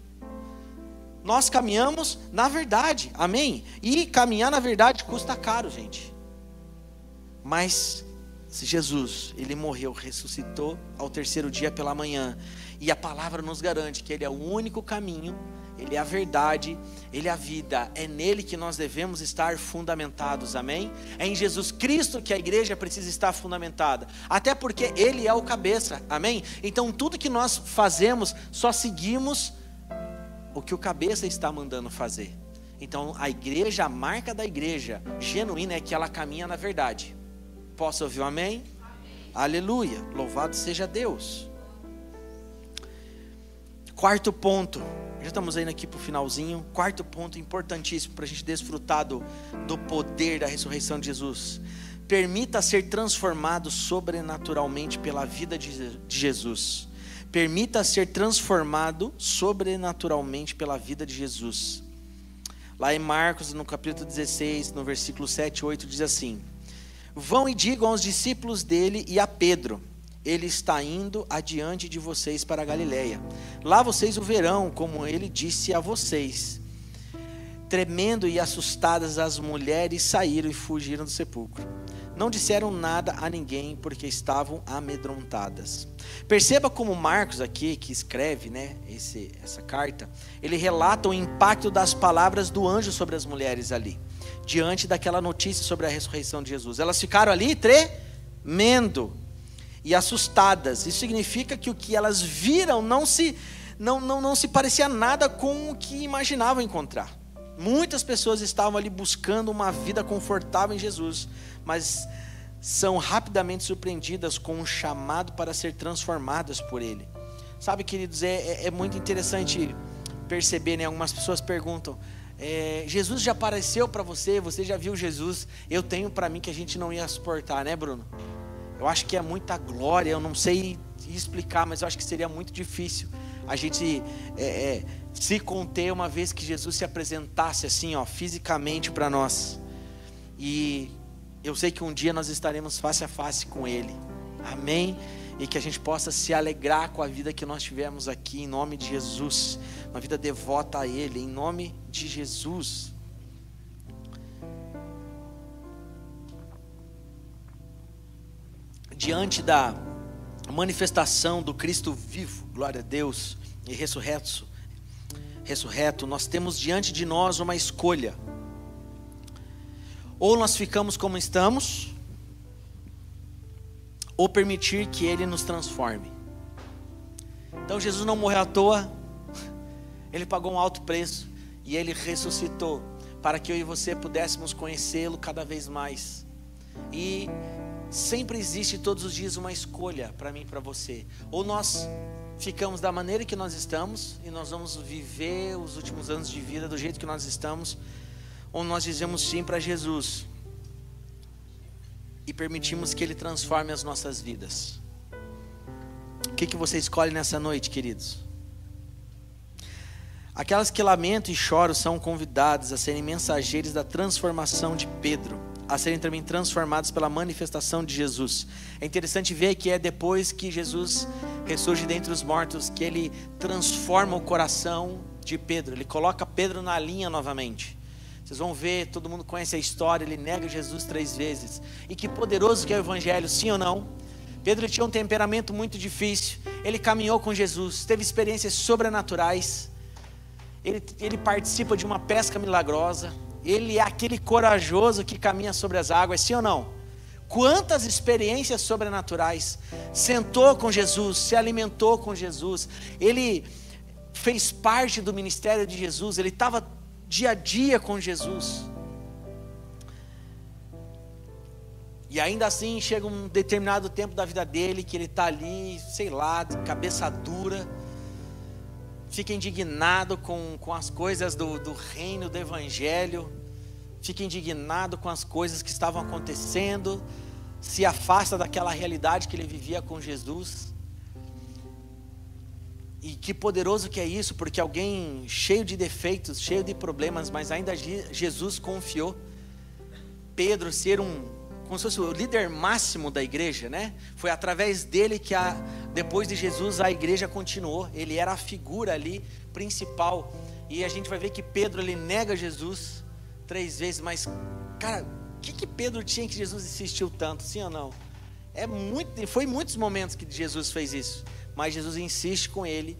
Nós caminhamos na verdade, amém? E caminhar na verdade custa caro, gente. Mas se Jesus, Ele morreu, ressuscitou ao terceiro dia pela manhã, e a palavra nos garante que Ele é o único caminho, Ele é a verdade, Ele é a vida, é nele que nós devemos estar fundamentados, amém? É em Jesus Cristo que a igreja precisa estar fundamentada, até porque Ele é o cabeça, amém? Então tudo que nós fazemos, só seguimos o que o cabeça está mandando fazer. Então a igreja, a marca da igreja genuína é que ela caminha na verdade. Posso ouvir um amém? Amém. Aleluia, louvado seja Deus. Quarto ponto, já estamos indo aqui para o finalzinho. Quarto ponto importantíssimo para a gente desfrutar do poder da ressurreição de Jesus. Permita ser transformado sobrenaturalmente pela vida de Jesus. Permita ser transformado sobrenaturalmente pela vida de Jesus. Lá em Marcos, no capítulo 16, no versículo 7 e 8, diz assim: vão e digam aos discípulos dele e a Pedro: ele está indo adiante de vocês para a Galileia. Lá vocês o verão, como ele disse a vocês. Tremendo e assustadas, as mulheres saíram e fugiram do sepulcro. Não disseram nada a ninguém, porque estavam amedrontadas. Perceba como Marcos aqui, que escreve, essa carta, ele relata o impacto das palavras do anjo sobre as mulheres ali, diante daquela notícia sobre a ressurreição de Jesus. Elas ficaram ali tremendo e assustadas. Isso significa que o que elas viram não se parecia nada com o que imaginavam encontrar. Muitas pessoas estavam ali buscando uma vida confortável em Jesus, mas são rapidamente surpreendidas com um chamado para ser transformadas por Ele. Sabe, queridos, é muito interessante perceber, algumas pessoas perguntam: Jesus já apareceu para você? Você já viu Jesus? Eu tenho para mim que a gente não ia suportar, né, Bruno? Eu acho que é muita glória, eu não sei explicar, mas eu acho que seria muito difícil a gente se conter uma vez que Jesus se apresentasse assim, fisicamente para nós. E eu sei que um dia nós estaremos face a face com Ele, amém? E que a gente possa se alegrar com a vida que nós tivemos aqui, em nome de Jesus, uma vida devota a Ele, em nome de Jesus. Diante da manifestação do Cristo vivo, glória a Deus, e ressurreto, nós temos diante de nós uma escolha: ou nós ficamos como estamos, ou permitir que Ele nos transforme. Então Jesus não morreu à toa, Ele pagou um alto preço, e Ele ressuscitou, para que eu e você pudéssemos conhecê-lo cada vez mais. E sempre existe todos os dias uma escolha para mim e para você: ou nós ficamos da maneira que nós estamos, e nós vamos viver os últimos anos de vida do jeito que nós estamos, ou nós dizemos sim para Jesus e permitimos que Ele transforme as nossas vidas. O que você escolhe nessa noite, queridos? Aquelas que lamentam e choram são convidadas a serem mensageiros da transformação de Pedro, a serem também transformados pela manifestação de Jesus. É interessante ver que é depois que Jesus ressurge dentre os mortos que Ele transforma o coração de Pedro. Ele coloca Pedro na linha novamente. Vocês vão ver, todo mundo conhece a história. Ele nega Jesus 3 vezes. E que poderoso que é o Evangelho, sim ou não? Pedro tinha um temperamento muito difícil. Ele caminhou com Jesus, teve experiências sobrenaturais. Ele participa de uma pesca milagrosa. Ele é aquele corajoso que caminha sobre as águas, sim ou não? Quantas experiências sobrenaturais. Sentou com Jesus, se alimentou com Jesus. Ele fez parte do ministério de Jesus. Ele estava dia a dia com Jesus. E ainda assim chega um determinado tempo da vida dele que ele está ali, sei lá, de cabeça dura, fica indignado com as coisas do reino, do evangelho, fica indignado com as coisas que estavam acontecendo, se afasta daquela realidade que ele vivia com Jesus. E que poderoso que é isso, porque alguém cheio de defeitos, cheio de problemas, mas ainda Jesus confiou Pedro ser como se fosse o líder máximo da igreja, né? Foi através dele que depois de Jesus a igreja continuou. Ele era a figura ali principal. E a gente vai ver que Pedro, ele nega Jesus 3 vezes. Mas, cara, o que Pedro tinha que Jesus insistiu tanto? Sim ou não? Foi muitos momentos que Jesus fez isso. Mas Jesus insiste com ele.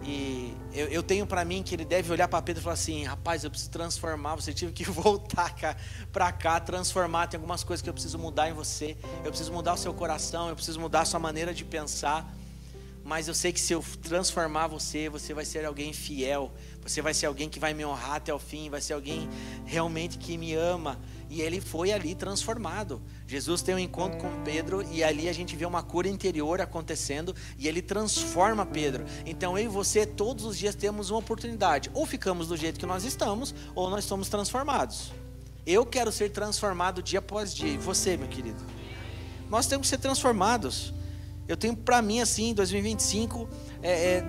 E eu tenho para mim que ele deve olhar para Pedro e falar assim: rapaz, eu preciso transformar, você tive que voltar para cá, transformar, tem algumas coisas que eu preciso mudar em você, eu preciso mudar o seu coração, eu preciso mudar a sua maneira de pensar, mas eu sei que se eu transformar você vai ser alguém fiel, você vai ser alguém que vai me honrar até o fim, vai ser alguém realmente que me ama. E ele foi ali transformado. Jesus tem um encontro com Pedro e ali a gente vê uma cura interior acontecendo e ele transforma Pedro. Então eu e você todos os dias temos uma oportunidade: ou ficamos do jeito que nós estamos, ou nós somos transformados. Eu quero ser transformado dia após dia. E você, meu querido? Nós temos que ser transformados. Eu tenho para mim assim, 2025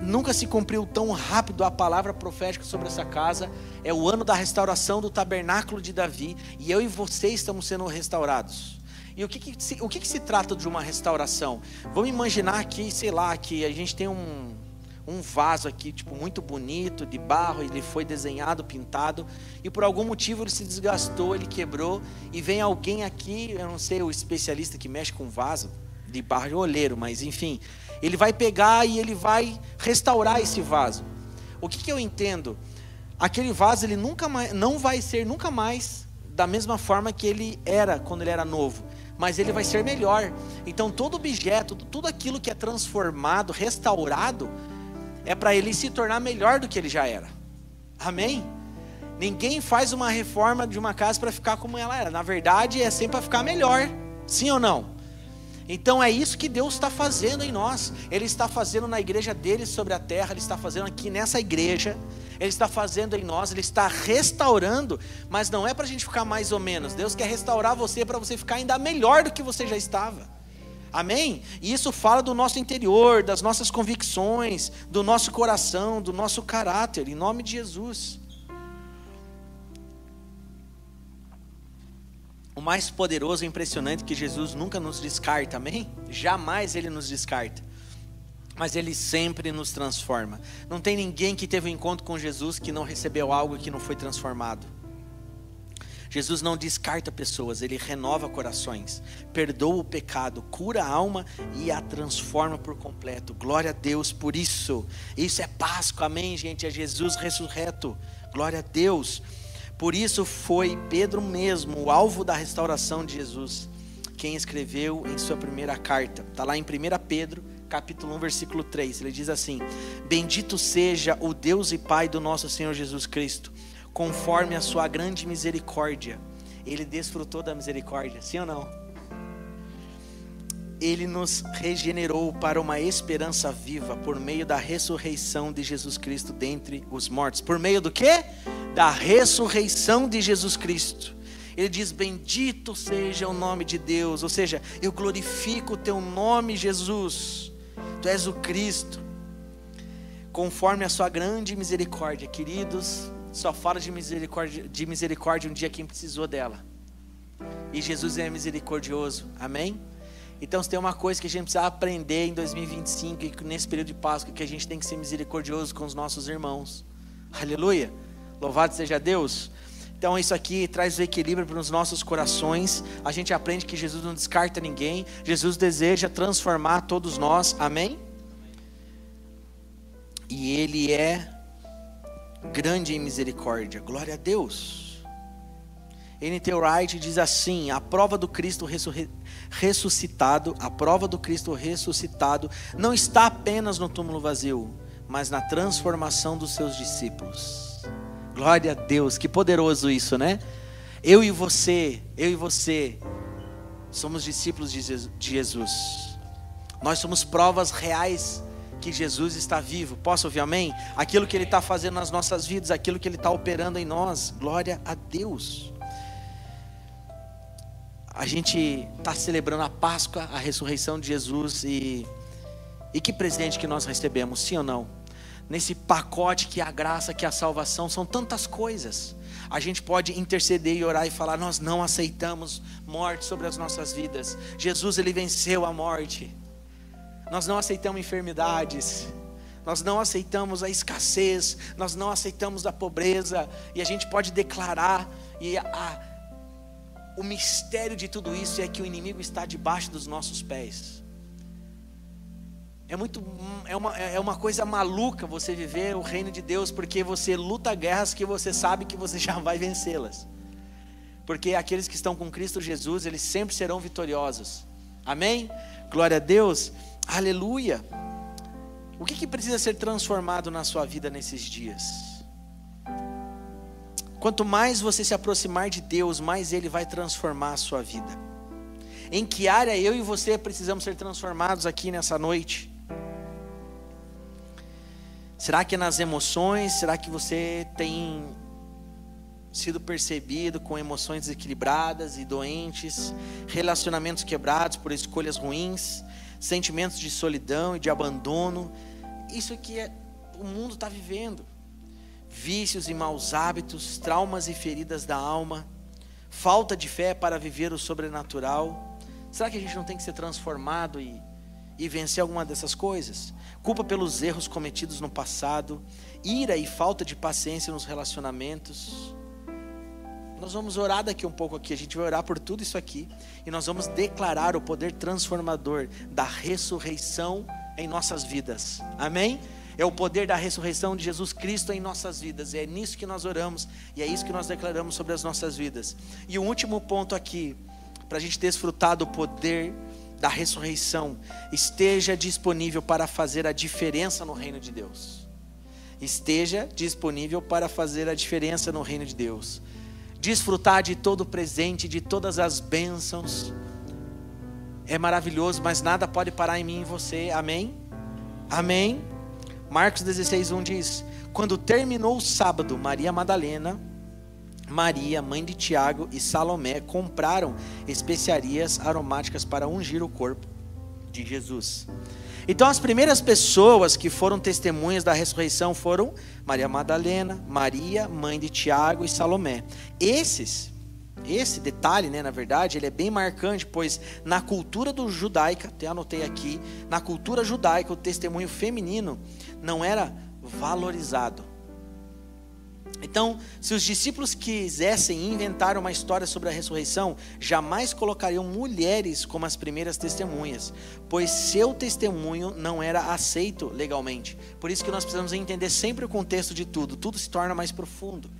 nunca se cumpriu tão rápido a palavra profética sobre essa casa. É o ano da restauração do tabernáculo de Davi, e eu e você estamos sendo restaurados. E o que se trata de uma restauração? Vamos imaginar aqui, sei lá, que a gente tem um vaso aqui, tipo, muito bonito, de barro, ele foi desenhado, pintado, e por algum motivo ele se desgastou, ele quebrou, e vem alguém aqui, eu não sei, o especialista que mexe com vaso de barro, olheiro, mas enfim, ele vai pegar e ele vai restaurar esse vaso. O que eu entendo? Aquele vaso, ele não vai ser nunca mais da mesma forma que ele era quando ele era novo, mas ele vai ser melhor. Então todo objeto, tudo aquilo que é transformado, restaurado, é para ele se tornar melhor do que ele já era. Amém? Ninguém faz uma reforma de uma casa para ficar como ela era. Na verdade é sempre para ficar melhor. Sim ou não? Então é isso que Deus está fazendo em nós. Ele está fazendo na igreja dele sobre a terra. Ele está fazendo aqui nessa igreja. Ele está fazendo em nós. Ele está restaurando. Mas não é para a gente ficar mais ou menos. Deus quer restaurar você para você ficar ainda melhor do que você já estava. Amém? E isso fala do nosso interior, das nossas convicções, do nosso coração, do nosso caráter, em nome de Jesus. O mais poderoso e impressionante é que Jesus nunca nos descarta, amém? Jamais Ele nos descarta, mas Ele sempre nos transforma. Não tem ninguém que teve um encontro com Jesus que não recebeu algo que não foi transformado. Jesus não descarta pessoas, Ele renova corações, perdoa o pecado, cura a alma e a transforma por completo. Glória a Deus por isso. Isso é Páscoa, amém, gente? É Jesus ressurreto. Glória a Deus. Por isso foi Pedro mesmo, o alvo da restauração de Jesus, quem escreveu em sua primeira carta. Está lá em 1 Pedro, capítulo 1, versículo 3. Ele diz assim: bendito seja o Deus e Pai do nosso Senhor Jesus Cristo, conforme a sua grande misericórdia. Ele desfrutou da misericórdia, sim ou não? Ele nos regenerou para uma esperança viva por meio da ressurreição de Jesus Cristo dentre os mortos. Por meio do quê? Da ressurreição de Jesus Cristo. Ele diz: bendito seja o nome de Deus. Ou seja, eu glorifico o teu nome, Jesus. Tu és o Cristo. Conforme a sua grande misericórdia. Queridos, só fala de misericórdia um dia quem precisou dela. E Jesus é misericordioso, amém? Então se tem uma coisa que a gente precisa aprender em 2025, e nesse período de Páscoa, que a gente tem que ser misericordioso com os nossos irmãos. Aleluia, louvado seja Deus. Então isso aqui traz o equilíbrio para os nossos corações. A gente aprende que Jesus não descarta ninguém. Jesus deseja transformar todos nós, amém? E Ele é grande em misericórdia, glória a Deus. N.T. Wright diz assim: a prova do Cristo ressuscitado, a prova do Cristo ressuscitado não está apenas no túmulo vazio, mas na transformação dos seus discípulos. Glória a Deus, que poderoso isso, né? Eu e você somos discípulos de Jesus. Nós somos provas reais que Jesus está vivo. Posso ouvir amém? Aquilo que Ele está fazendo nas nossas vidas, aquilo que Ele está operando em nós. Glória a Deus. A gente está celebrando a Páscoa, a ressurreição de Jesus, e que presente que nós recebemos, sim ou não? Nesse pacote que é a graça, que é a salvação, são tantas coisas. A gente pode interceder e orar e falar: nós não aceitamos morte sobre as nossas vidas. Jesus, Ele venceu a morte. Nós não aceitamos enfermidades, nós não aceitamos a escassez, nós não aceitamos a pobreza, e a gente pode declarar, e o mistério de tudo isso é que o inimigo está debaixo dos nossos pés. É uma coisa maluca você viver o reino de Deus, porque você luta guerras que você sabe que você já vai vencê-las, porque aqueles que estão com Cristo Jesus, eles sempre serão vitoriosos. Amém? Glória a Deus. Aleluia. O que precisa ser transformado na sua vida nesses dias? Quanto mais você se aproximar de Deus, mais Ele vai transformar a sua vida. Em que área eu e você precisamos ser transformados aqui nessa noite? Será que é nas emoções? Será que você tem sido percebido com emoções desequilibradas e doentes, relacionamentos quebrados por escolhas ruins, sentimentos de solidão e de abandono? Isso que o mundo está vivendo. Vícios e maus hábitos, traumas e feridas da alma, falta de fé para viver o sobrenatural. Será que a gente não tem que ser transformado e vencer alguma dessas coisas? Culpa pelos erros cometidos no passado, ira e falta de paciência nos relacionamentos. Nós vamos orar daqui um pouco aqui, a gente vai orar por tudo isso aqui, e nós vamos declarar o poder transformador da ressurreição em nossas vidas. Amém? É o poder da ressurreição de Jesus Cristo em nossas vidas. É nisso que nós oramos, e é isso que nós declaramos sobre as nossas vidas. E o último ponto aqui, para a gente desfrutar do poder da ressurreição: esteja disponível para fazer a diferença no reino de Deus. Esteja disponível para fazer a diferença no reino de Deus. Desfrutar de todo o presente, de todas as bênçãos, é maravilhoso, mas nada pode parar em mim e em você. Amém? Amém? Marcos 16:1 diz: quando terminou o sábado, Maria Madalena, Maria, mãe de Tiago, e Salomé compraram especiarias aromáticas para ungir o corpo de Jesus. Então as primeiras pessoas que foram testemunhas da ressurreição foram Maria Madalena, Maria, mãe de Tiago, e Salomé. Esse detalhe, na verdade, ele é bem marcante, pois na cultura judaica, até anotei aqui, na cultura judaica o testemunho feminino não era valorizado. Então, se os discípulos quisessem inventar uma história sobre a ressurreição, jamais colocariam mulheres como as primeiras testemunhas, pois seu testemunho não era aceito legalmente. Por isso que nós precisamos entender sempre o contexto de tudo, tudo se torna mais profundo.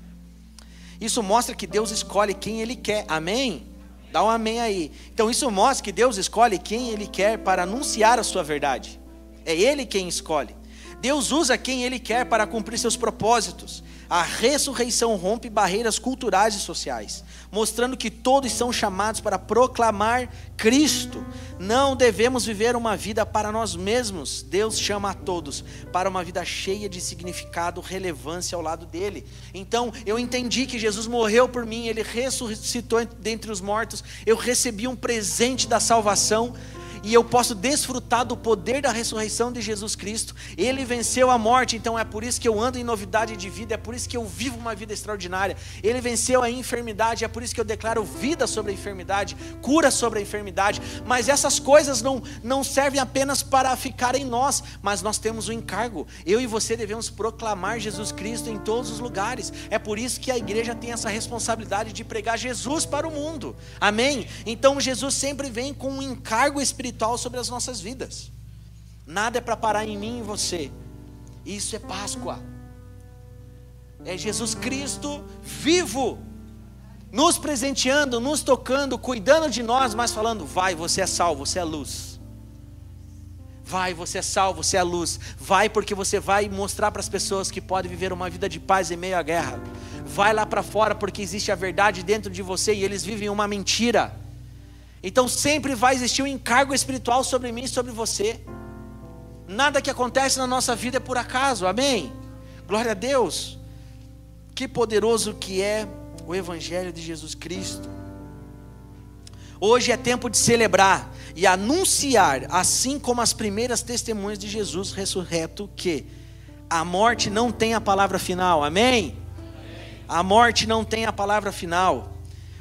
Isso mostra que Deus escolhe quem Ele quer, amém? Dá um amém aí. Então isso mostra que Deus escolhe quem Ele quer para anunciar a sua verdade. É Ele quem escolhe. Deus usa quem Ele quer para cumprir seus propósitos. A ressurreição rompe barreiras culturais e sociais, mostrando que todos são chamados para proclamar Cristo. Não devemos viver uma vida para nós mesmos. Deus chama a todos para uma vida cheia de significado, relevância ao lado dele. Então eu entendi que Jesus morreu por mim, Ele ressuscitou dentre os mortos, eu recebi um presente da salvação, e eu posso desfrutar do poder da ressurreição de Jesus Cristo. Ele venceu a morte, então é por isso que eu ando em novidade de vida, é por isso que eu vivo uma vida extraordinária. Ele venceu a enfermidade, é por isso que eu declaro vida sobre a enfermidade, cura sobre a enfermidade. Mas essas coisas não servem apenas para ficar em nós, mas nós temos um encargo. Eu e você devemos proclamar Jesus Cristo em todos os lugares. É por isso que a igreja tem essa responsabilidade de pregar Jesus para o mundo. Amém? Então Jesus sempre vem com um encargo espiritual sobre as nossas vidas. Nada é para parar em mim e em você. Isso é Páscoa. É Jesus Cristo vivo. nos presenteando, nos tocando, cuidando de nós, mas falando: vai, você é sal, você é luz. Vai, você é sal, você é luz. Vai, porque você vai mostrar para as pessoas que podem viver uma vida de paz em meio à guerra. Vai lá para fora, porque existe a verdade dentro de você e eles vivem uma mentira. Então sempre vai existir um encargo espiritual sobre mim e sobre você. Nada que acontece na nossa vida é por acaso, amém? Glória a Deus. Que poderoso que é o Evangelho de Jesus Cristo. Hoje é tempo de celebrar e anunciar, assim como as primeiras testemunhas de Jesus ressurreto, que a morte não tem a palavra final, amém? A morte não tem a palavra final.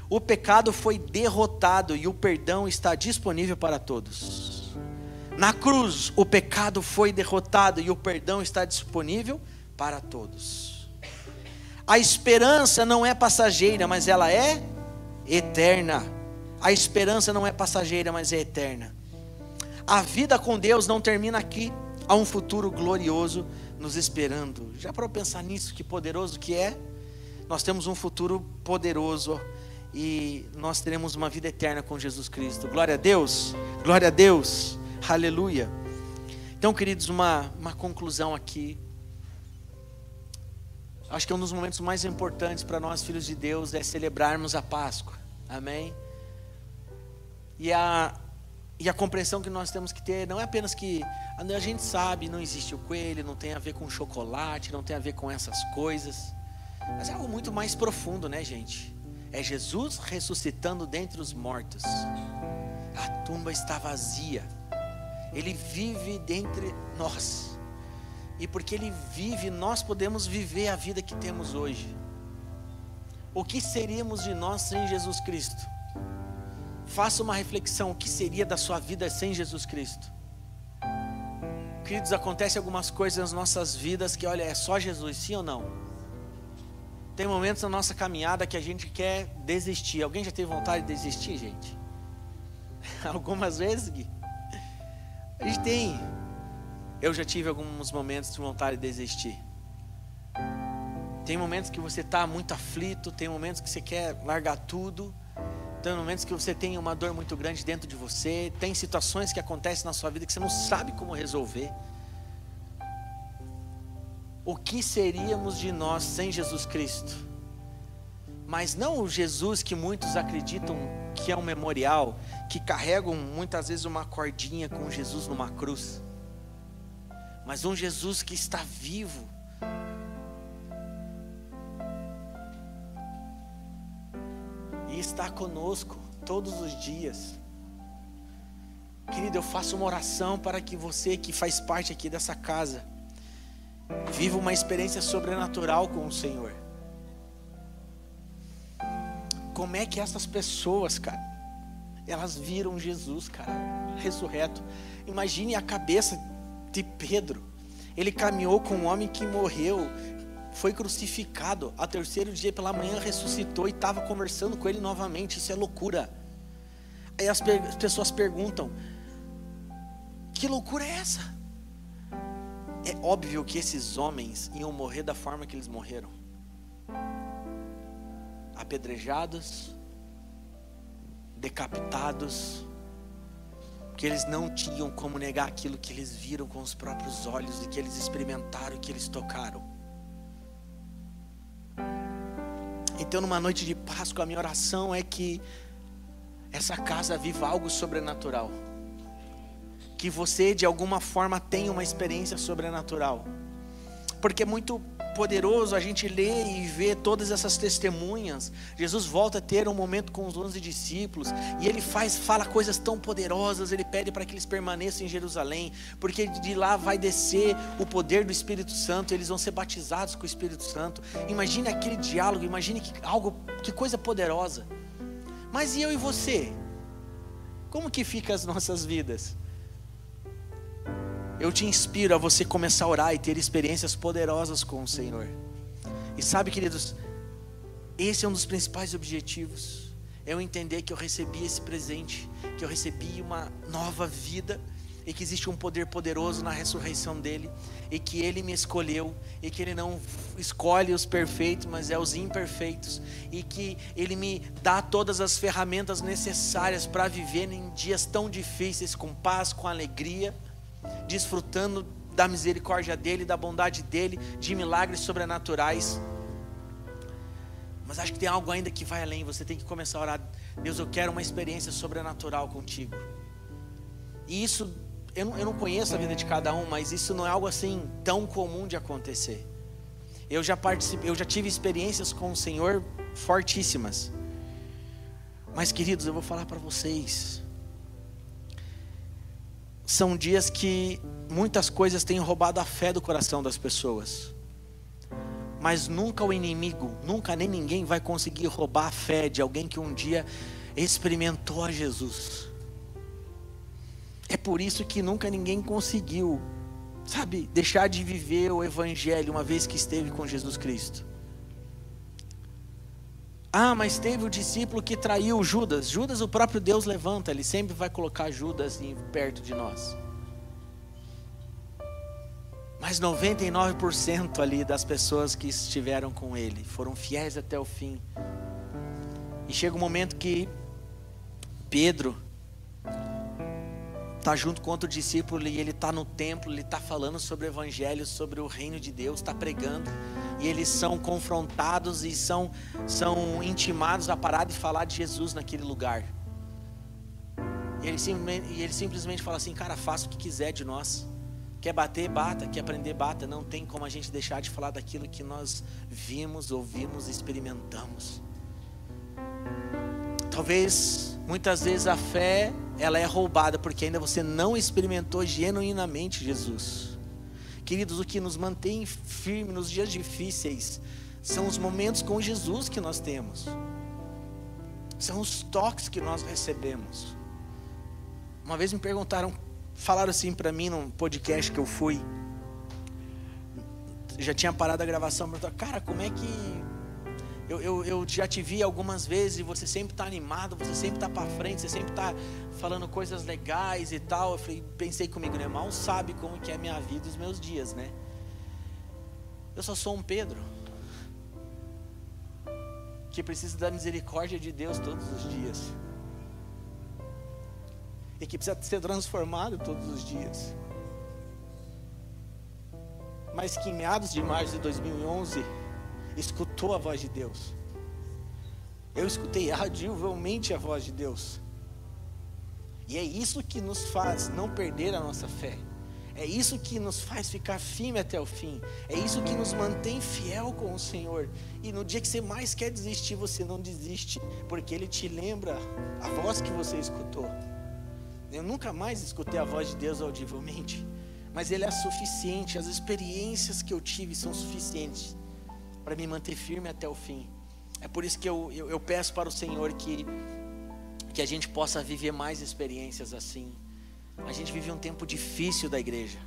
O pecado foi derrotado e o perdão está disponível para todos. Na cruz, o pecado foi derrotado e o perdão está disponível para todos. A esperança não é passageira, mas ela é eterna. A esperança não é passageira, mas é eterna. A vida com Deus não termina aqui. Há um futuro glorioso nos esperando. Já para pensar nisso, que poderoso que é. Nós temos um futuro poderoso e nós teremos uma vida eterna com Jesus Cristo. Glória a Deus, glória a Deus, aleluia. Então, queridos, uma conclusão aqui. Acho que um dos momentos mais importantes para nós, filhos de Deus, é celebrarmos a Páscoa, amém? E a compreensão que nós temos que ter, não é apenas que a gente sabe, não existe o coelho, não tem a ver com chocolate, não tem a ver com essas coisas, mas é algo muito mais profundo, né, gente? É Jesus ressuscitando dentre os mortos. A tumba está vazia. Ele vive dentre nós. E porque Ele vive, nós podemos viver a vida que temos hoje. O que seríamos de nós sem Jesus Cristo? Faça uma reflexão, o que seria da sua vida sem Jesus Cristo? Queridos, acontecem algumas coisas nas nossas vidas que, olha, é só Jesus, sim ou não? Tem momentos na nossa caminhada que a gente quer desistir. Alguém já teve vontade de desistir, gente? Algumas vezes, Gui? A gente tem. Eu já tive alguns momentos de vontade de desistir. Tem momentos que você está muito aflito, tem momentos que você quer largar tudo, tem momentos que você tem uma dor muito grande dentro de você, tem situações que acontecem na sua vida que você não sabe como resolver. O que seríamos de nós sem Jesus Cristo? Mas não o Jesus que muitos acreditam que é um memorial, que carregam muitas vezes uma cordinha com Jesus numa cruz, mas um Jesus que está vivo. E está conosco todos os dias. Querido, eu faço uma oração para que você que faz parte aqui dessa casa viva uma experiência sobrenatural com o Senhor. Como é que essas pessoas, cara, elas viram Jesus, cara, ressurreto? Imagine a cabeça de Pedro. Ele caminhou com um homem que morreu, foi crucificado, ao terceiro dia pela manhã ressuscitou e estava conversando com ele novamente. Isso é loucura. Aí as pessoas perguntam: que loucura é essa? É óbvio que esses homens iam morrer da forma que eles morreram, apedrejados, decapitados, porque eles não tinham como negar aquilo que eles viram com os próprios olhos, e que eles experimentaram, e que eles tocaram. Então, numa noite de Páscoa, a minha oração é que essa casa viva algo sobrenatural, que você de alguma forma tenha uma experiência sobrenatural, porque é muito poderoso a gente ler e ver todas essas testemunhas. Jesus volta a ter um momento com os 11 discípulos, e ele fala coisas tão poderosas. Ele pede para que eles permaneçam em Jerusalém, porque de lá vai descer o poder do Espírito Santo, eles vão ser batizados com o Espírito Santo. Imagine aquele diálogo, imagine que coisa poderosa. Mas e eu e você? Como que fica as nossas vidas? Eu te inspiro a você começar a orar e ter experiências poderosas com o Senhor. E sabe, queridos, esse é um dos principais objetivos. É eu entender que eu recebi esse presente, que eu recebi uma nova vida, e que existe um poder poderoso na ressurreição dele, e que ele me escolheu, e que ele não escolhe os perfeitos, mas é os imperfeitos, e que ele me dá todas as ferramentas necessárias para viver em dias tão difíceis, com paz, com alegria, desfrutando da misericórdia dele, da bondade dele, de milagres sobrenaturais. Mas acho que tem algo ainda que vai além. Você tem que começar a orar: Deus, eu quero uma experiência sobrenatural contigo. E isso, eu não conheço a vida de cada um, mas isso não é algo assim tão comum de acontecer. Eu já tive experiências com o Senhor fortíssimas. Mas, queridos, eu vou falar para vocês, são dias que muitas coisas têm roubado a fé do coração das pessoas. Mas nunca o inimigo, nunca nem ninguém vai conseguir roubar a fé de alguém que um dia experimentou a Jesus. É por isso que nunca ninguém conseguiu, sabe, deixar de viver o evangelho uma vez que esteve com Jesus Cristo. Ah, mas teve o discípulo que traiu Judas. Judas, o próprio Deus levanta, ele sempre vai colocar Judas perto de nós. Mas 99% ali das pessoas que estiveram com ele foram fiéis até o fim. E chega um momento que Pedro está junto com outro discípulo, e ele está no templo, ele está falando sobre o evangelho, sobre o reino de Deus, está pregando, e eles são confrontados e são intimados a parar de falar de Jesus naquele lugar. E ele simplesmente fala assim: cara, faça o que quiser de nós. Quer bater, bata. Quer aprender, bata. Não tem como a gente deixar de falar daquilo que nós vimos, ouvimos, experimentamos. Talvez, muitas vezes a fé, ela é roubada porque ainda você não experimentou genuinamente Jesus. Queridos, o que nos mantém firme nos dias difíceis são os momentos com Jesus que nós temos. São os toques que nós recebemos. Uma vez me perguntaram, falaram assim para mim num podcast que eu fui, já tinha parado a gravação, perguntaram: cara, como é que eu já te vi algumas vezes e você sempre está animado, você sempre está para frente, você sempre está falando coisas legais e tal. Eu falei, pensei comigo, né? Mal sabe como que é a minha vida e os meus dias, né? Eu só sou um Pedro que precisa da misericórdia de Deus todos os dias, e que precisa ser transformado todos os dias. Mas que em meados de março de 2011 escutou a voz de Deus. Eu escutei audivelmente a voz de Deus. E é isso que nos faz não perder a nossa fé. É isso que nos faz ficar firme até o fim. É isso que nos mantém fiel com o Senhor. E no dia que você mais quer desistir, você não desiste, porque Ele te lembra a voz que você escutou. Eu nunca mais escutei a voz de Deus audivelmente, mas Ele é suficiente. As experiências que eu tive são suficientes para me manter firme até o fim. É por isso que eu peço para o Senhor que a gente possa viver mais experiências assim. A gente vive um tempo difícil da igreja,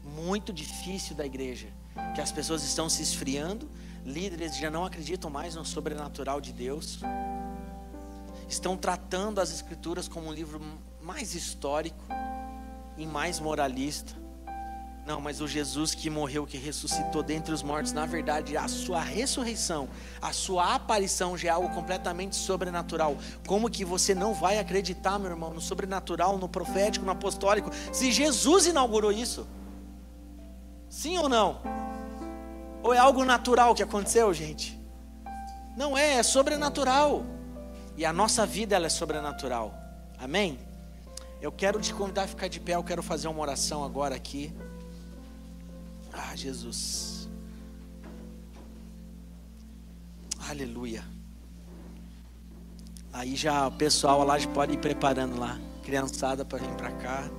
muito difícil da igreja, que as pessoas estão se esfriando, líderes já não acreditam mais no sobrenatural de Deus, estão tratando as Escrituras como um livro mais histórico e mais moralista. Não, mas o Jesus que morreu, que ressuscitou dentre os mortos, na verdade a sua ressurreição, a sua aparição já é algo completamente sobrenatural. Como que você não vai acreditar, meu irmão, no sobrenatural, no profético, no apostólico, se Jesus inaugurou isso? Sim ou não? Ou é algo natural que aconteceu, gente? Não é, é sobrenatural. E a nossa vida, ela é sobrenatural. Amém? Eu quero te convidar a ficar de pé. Eu quero fazer uma oração agora aqui. Ah, Jesus. Aleluia. Aí já o pessoal lá já pode ir preparando lá, criançada, para vir para cá.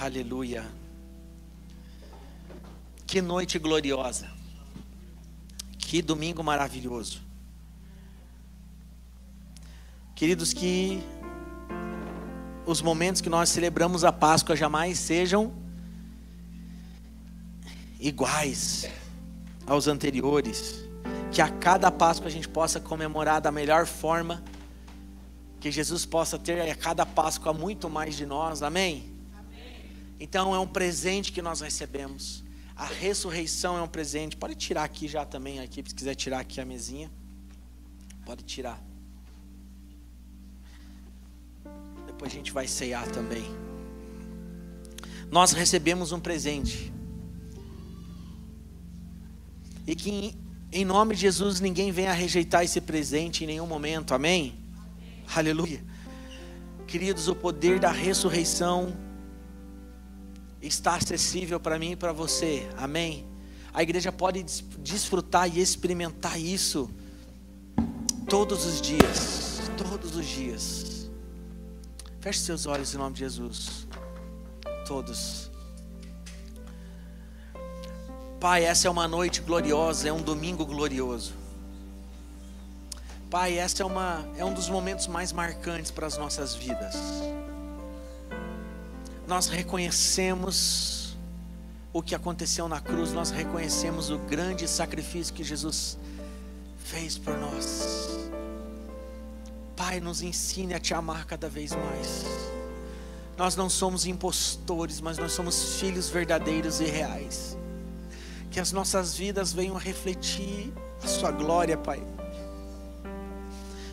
Aleluia. Que noite gloriosa. Que domingo maravilhoso. Queridos, que os momentos que nós celebramos a Páscoa jamais sejam iguais aos anteriores. Que a cada Páscoa a gente possa comemorar da melhor forma. Que Jesus possa ter a cada Páscoa muito mais de nós. Amém? Então é um presente que nós recebemos. A ressurreição é um presente. Pode tirar aqui já também a equipe, se quiser tirar aqui a mesinha. Pode tirar. Depois a gente vai ceiar também. Nós recebemos um presente. E que em nome de Jesus ninguém venha rejeitar esse presente em nenhum momento. Amém? Aleluia. Queridos, o poder da ressurreição está acessível para mim e para você. Amém? A igreja pode desfrutar e experimentar isso todos os dias. Todos os dias. Feche seus olhos em nome de Jesus. Todos. Pai, essa é uma noite gloriosa, é um domingo glorioso. Pai, essa é um dos momentos mais marcantes para as nossas vidas. Nós reconhecemos o que aconteceu na cruz, nós reconhecemos o grande sacrifício que Jesus fez por nós. Pai, nos ensine a te amar cada vez mais. Nós não somos impostores, mas nós somos filhos verdadeiros e reais. Que as nossas vidas venham a refletir a sua glória, Pai.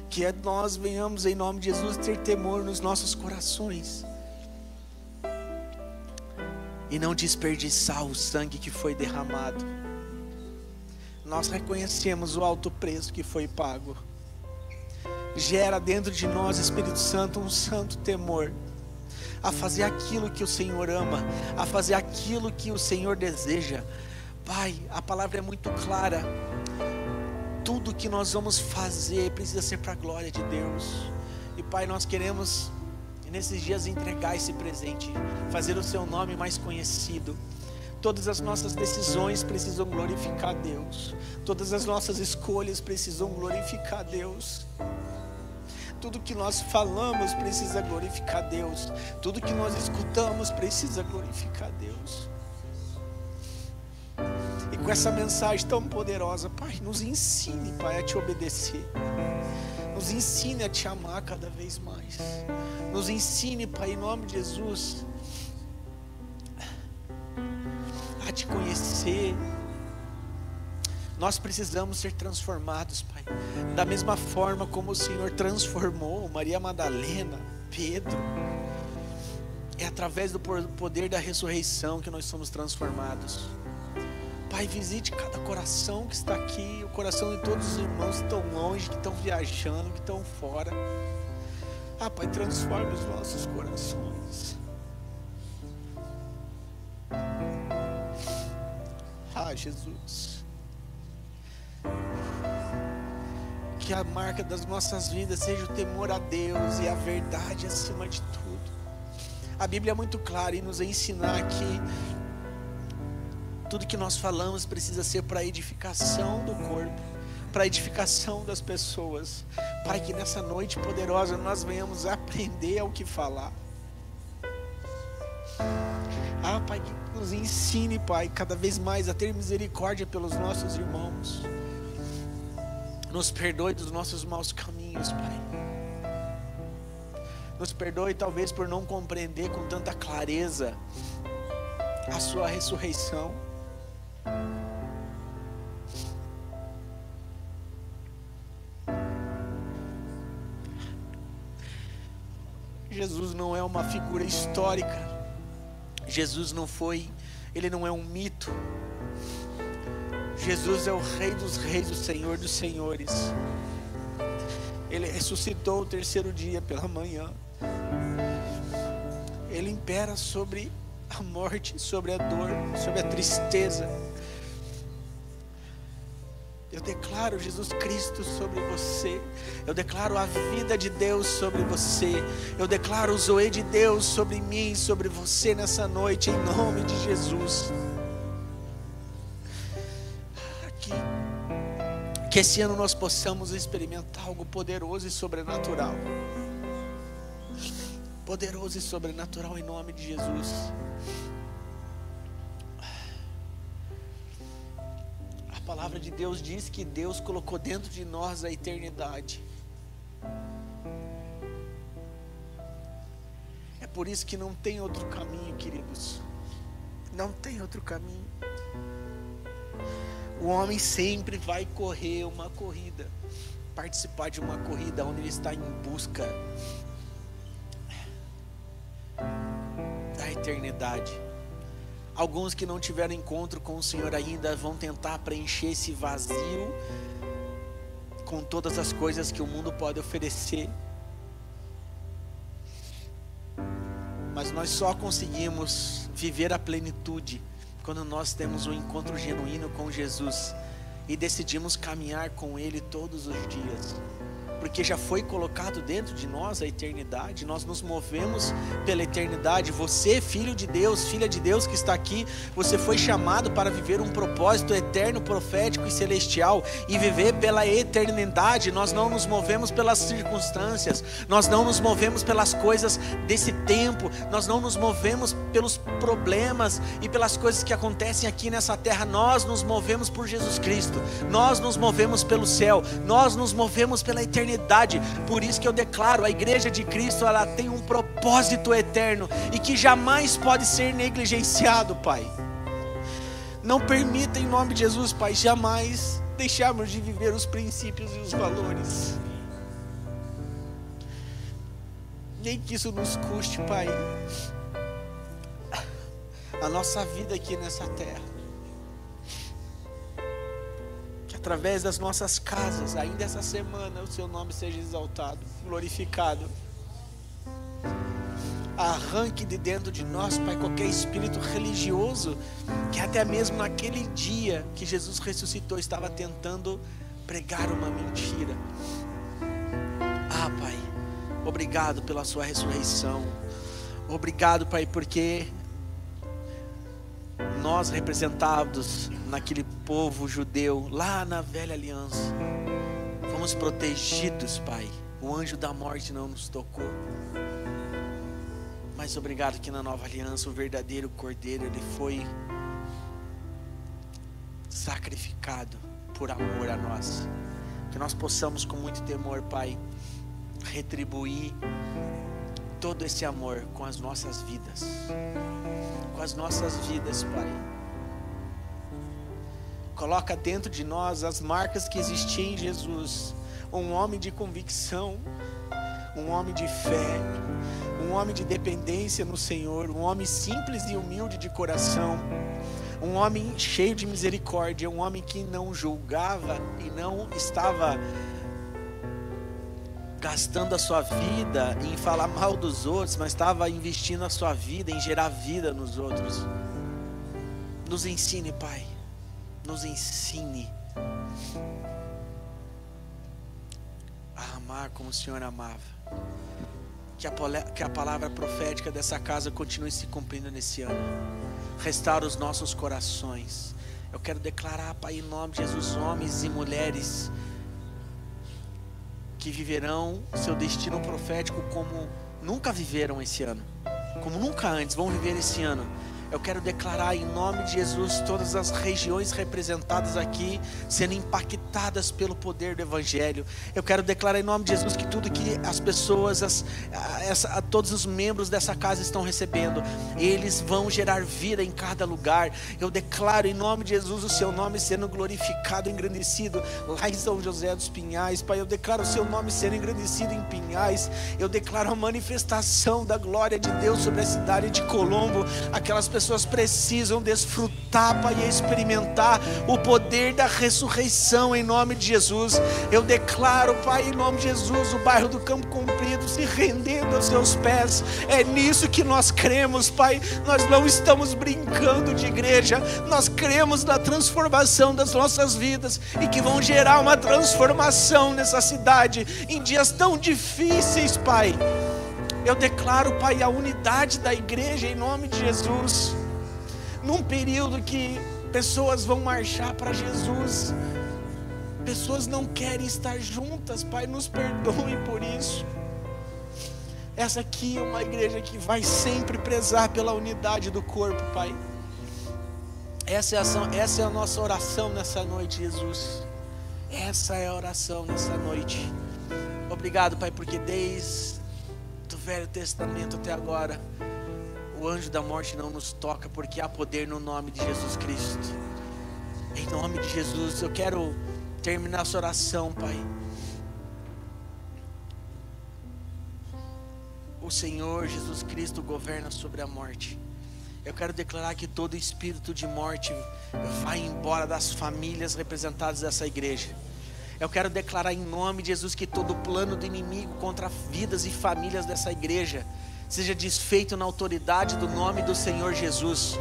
Que nós venhamos em nome de Jesus ter temor nos nossos corações. E não desperdiçar o sangue que foi derramado. Nós reconhecemos o alto preço que foi pago. Gera dentro de nós, Espírito Santo, um santo temor. A fazer aquilo que o Senhor ama. A fazer aquilo que o Senhor deseja. Pai, a palavra é muito clara. Tudo que nós vamos fazer precisa ser para a glória de Deus. E Pai, nós queremos nesses dias entregar esse presente, fazer o seu nome mais conhecido. Todas as nossas decisões precisam glorificar Deus. Todas as nossas escolhas precisam glorificar Deus. Tudo que nós falamos precisa glorificar Deus. Tudo que nós escutamos precisa glorificar Deus. E com essa mensagem tão poderosa, Pai, nos ensine, Pai, a te obedecer. Nos ensine a te amar cada vez mais. Nos ensine, Pai, em nome de Jesus, a te conhecer. Nós precisamos ser transformados, Pai. Da mesma forma como o Senhor transformou Maria Madalena, Pedro. É através do poder da ressurreição que nós somos transformados. Pai, visite cada coração que está aqui, o coração de todos os irmãos que estão longe, que estão viajando, que estão fora. Ah, Pai, transforme os nossos corações. Ah, Jesus. Que a marca das nossas vidas seja o temor a Deus e a verdade acima de tudo. A Bíblia é muito clara em nos ensinar que tudo que nós falamos precisa ser para a edificação do corpo, para a edificação das pessoas. Pai, que nessa noite poderosa nós venhamos aprender o que falar. Ah, Pai, que nos ensine, Pai, cada vez mais a ter misericórdia pelos nossos irmãos. Nos perdoe dos nossos maus caminhos, Pai. Nos perdoe talvez por não compreender com tanta clareza a sua ressurreição. Jesus não é uma figura histórica. Jesus não foi, ele não é um mito. Jesus é o Rei dos Reis, o Senhor dos Senhores. Ele ressuscitou o terceiro dia pela manhã. Ele impera sobre a morte, sobre a dor, sobre a tristeza. Eu declaro Jesus Cristo sobre você. Eu declaro a vida de Deus sobre você. Eu declaro o Zoe de Deus sobre mim, sobre você nessa noite, em nome de Jesus. Que esse ano nós possamos experimentar algo poderoso e sobrenatural. Poderoso e sobrenatural em nome de Jesus. A palavra de Deus diz que Deus colocou dentro de nós a eternidade. É por isso que não tem outro caminho, queridos. Não tem outro caminho. O homem sempre vai correr uma corrida, participar de uma corrida onde ele está em busca da eternidade. Alguns que não tiveram encontro com o Senhor ainda vão tentar preencher esse vazio com todas as coisas que o mundo pode oferecer. Mas nós só conseguimos viver a plenitude quando nós temos um encontro genuíno com Jesus e decidimos caminhar com Ele todos os dias. Porque já foi colocado dentro de nós a eternidade, nós nos movemos pela eternidade. Você, filho de Deus, filha de Deus que está aqui, você foi chamado para viver um propósito eterno, profético e celestial, e viver pela eternidade. Nós não nos movemos pelas circunstâncias, nós não nos movemos pelas coisas desse tempo, nós não nos movemos pelos problemas e pelas coisas que acontecem aqui nessa terra. Nós nos movemos por Jesus Cristo, nós nos movemos pelo céu, nós nos movemos pela eternidade. Por isso que eu declaro, a igreja de Cristo, ela tem um propósito eterno e que jamais pode ser negligenciado, Pai. Não permita, em nome de Jesus, Pai, jamais deixarmos de viver os princípios e os valores, nem que isso nos custe, Pai, a nossa vida aqui nessa terra. Através das nossas casas, ainda essa semana, o Seu nome seja exaltado, glorificado. Arranque de dentro de nós, Pai, qualquer espírito religioso que até mesmo naquele dia que Jesus ressuscitou estava tentando pregar uma mentira. Ah, Pai, obrigado pela Sua ressurreição. Obrigado, Pai, porque nós, representados naquele povo judeu, lá na velha aliança, fomos protegidos, Pai. O anjo da morte não nos tocou. Mas obrigado que na nova aliança o verdadeiro Cordeiro, ele foi sacrificado por amor a nós. Que nós possamos com muito temor, Pai, retribuir todo esse amor com as nossas vidas. Com as nossas vidas, Pai. Coloca dentro de nós as marcas que existiam em Jesus. Um homem de convicção, um homem de fé, um homem de dependência no Senhor, um homem simples e humilde de coração, um homem cheio de misericórdia, um homem que não julgava e não estava gastando a sua vida em falar mal dos outros, mas estava investindo a sua vida em gerar vida nos outros. Nos ensine, Pai, nos ensine a amar como o Senhor amava. Que a palavra profética dessa casa continue se cumprindo nesse ano. Restaura os nossos corações. Eu quero declarar, Pai, em nome de Jesus, homens e mulheres que viverão seu destino profético como nunca viveram esse ano, como nunca antes vão viver esse ano. Eu quero declarar em nome de Jesus todas as regiões representadas aqui sendo impactadas pelo poder do Evangelho. Eu quero declarar em nome de Jesus que tudo que as pessoas, todos os membros dessa casa estão recebendo, eles vão gerar vida em cada lugar. Eu declaro em nome de Jesus o Seu nome sendo glorificado, engrandecido lá em São José dos Pinhais, Pai. Eu declaro o Seu nome sendo engrandecido em Pinhais. Eu declaro a manifestação da glória de Deus sobre a cidade de Colombo. Aquelas pessoas precisam desfrutar, Pai, e experimentar o poder da ressurreição em nome de Jesus. Eu declaro, Pai, em nome de Jesus, o bairro do Campo Comprido se rendendo aos Seus pés. É nisso que nós cremos, Pai. Nós não estamos brincando de igreja, nós cremos na transformação das nossas vidas e que vão gerar uma transformação nessa cidade em dias tão difíceis, Pai. Eu declaro, Pai, a unidade da igreja em nome de Jesus. Num período que pessoas vão marchar para Jesus, pessoas não querem estar juntas, Pai, nos perdoe por isso. Essa aqui é uma igreja que vai sempre prezar pela unidade do corpo, Pai. Essa é a nossa oração nessa noite, Jesus. Essa é a oração nessa noite. Obrigado, Pai, porque desde o Velho Testamento até agora, o anjo da morte não nos toca, porque há poder no nome de Jesus Cristo. Em nome de Jesus, eu quero terminar essa oração, Pai. O Senhor Jesus Cristo governa sobre a morte. Eu quero declarar que todo espírito de morte vai embora das famílias representadas dessa igreja. Eu quero declarar em nome de Jesus que todo plano do inimigo contra vidas e famílias dessa igreja seja desfeito na autoridade do nome do Senhor Jesus.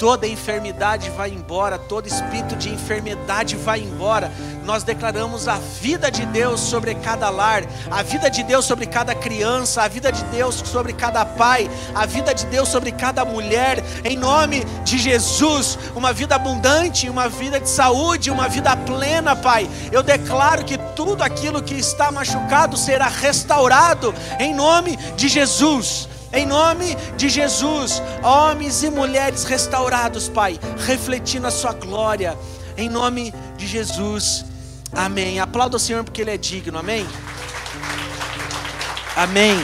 Toda enfermidade vai embora, todo espírito de enfermidade vai embora. Nós declaramos a vida de Deus sobre cada lar, a vida de Deus sobre cada criança, a vida de Deus sobre cada pai, a vida de Deus sobre cada mulher, em nome de Jesus. Uma vida abundante, uma vida de saúde, uma vida plena, Pai. Eu declaro que tudo aquilo que está machucado será restaurado, em nome de Jesus. Em nome de Jesus, homens e mulheres restaurados, Pai, refletindo a sua glória, em nome de Jesus, amém. Aplauda o Senhor porque Ele é digno, amém? Amém.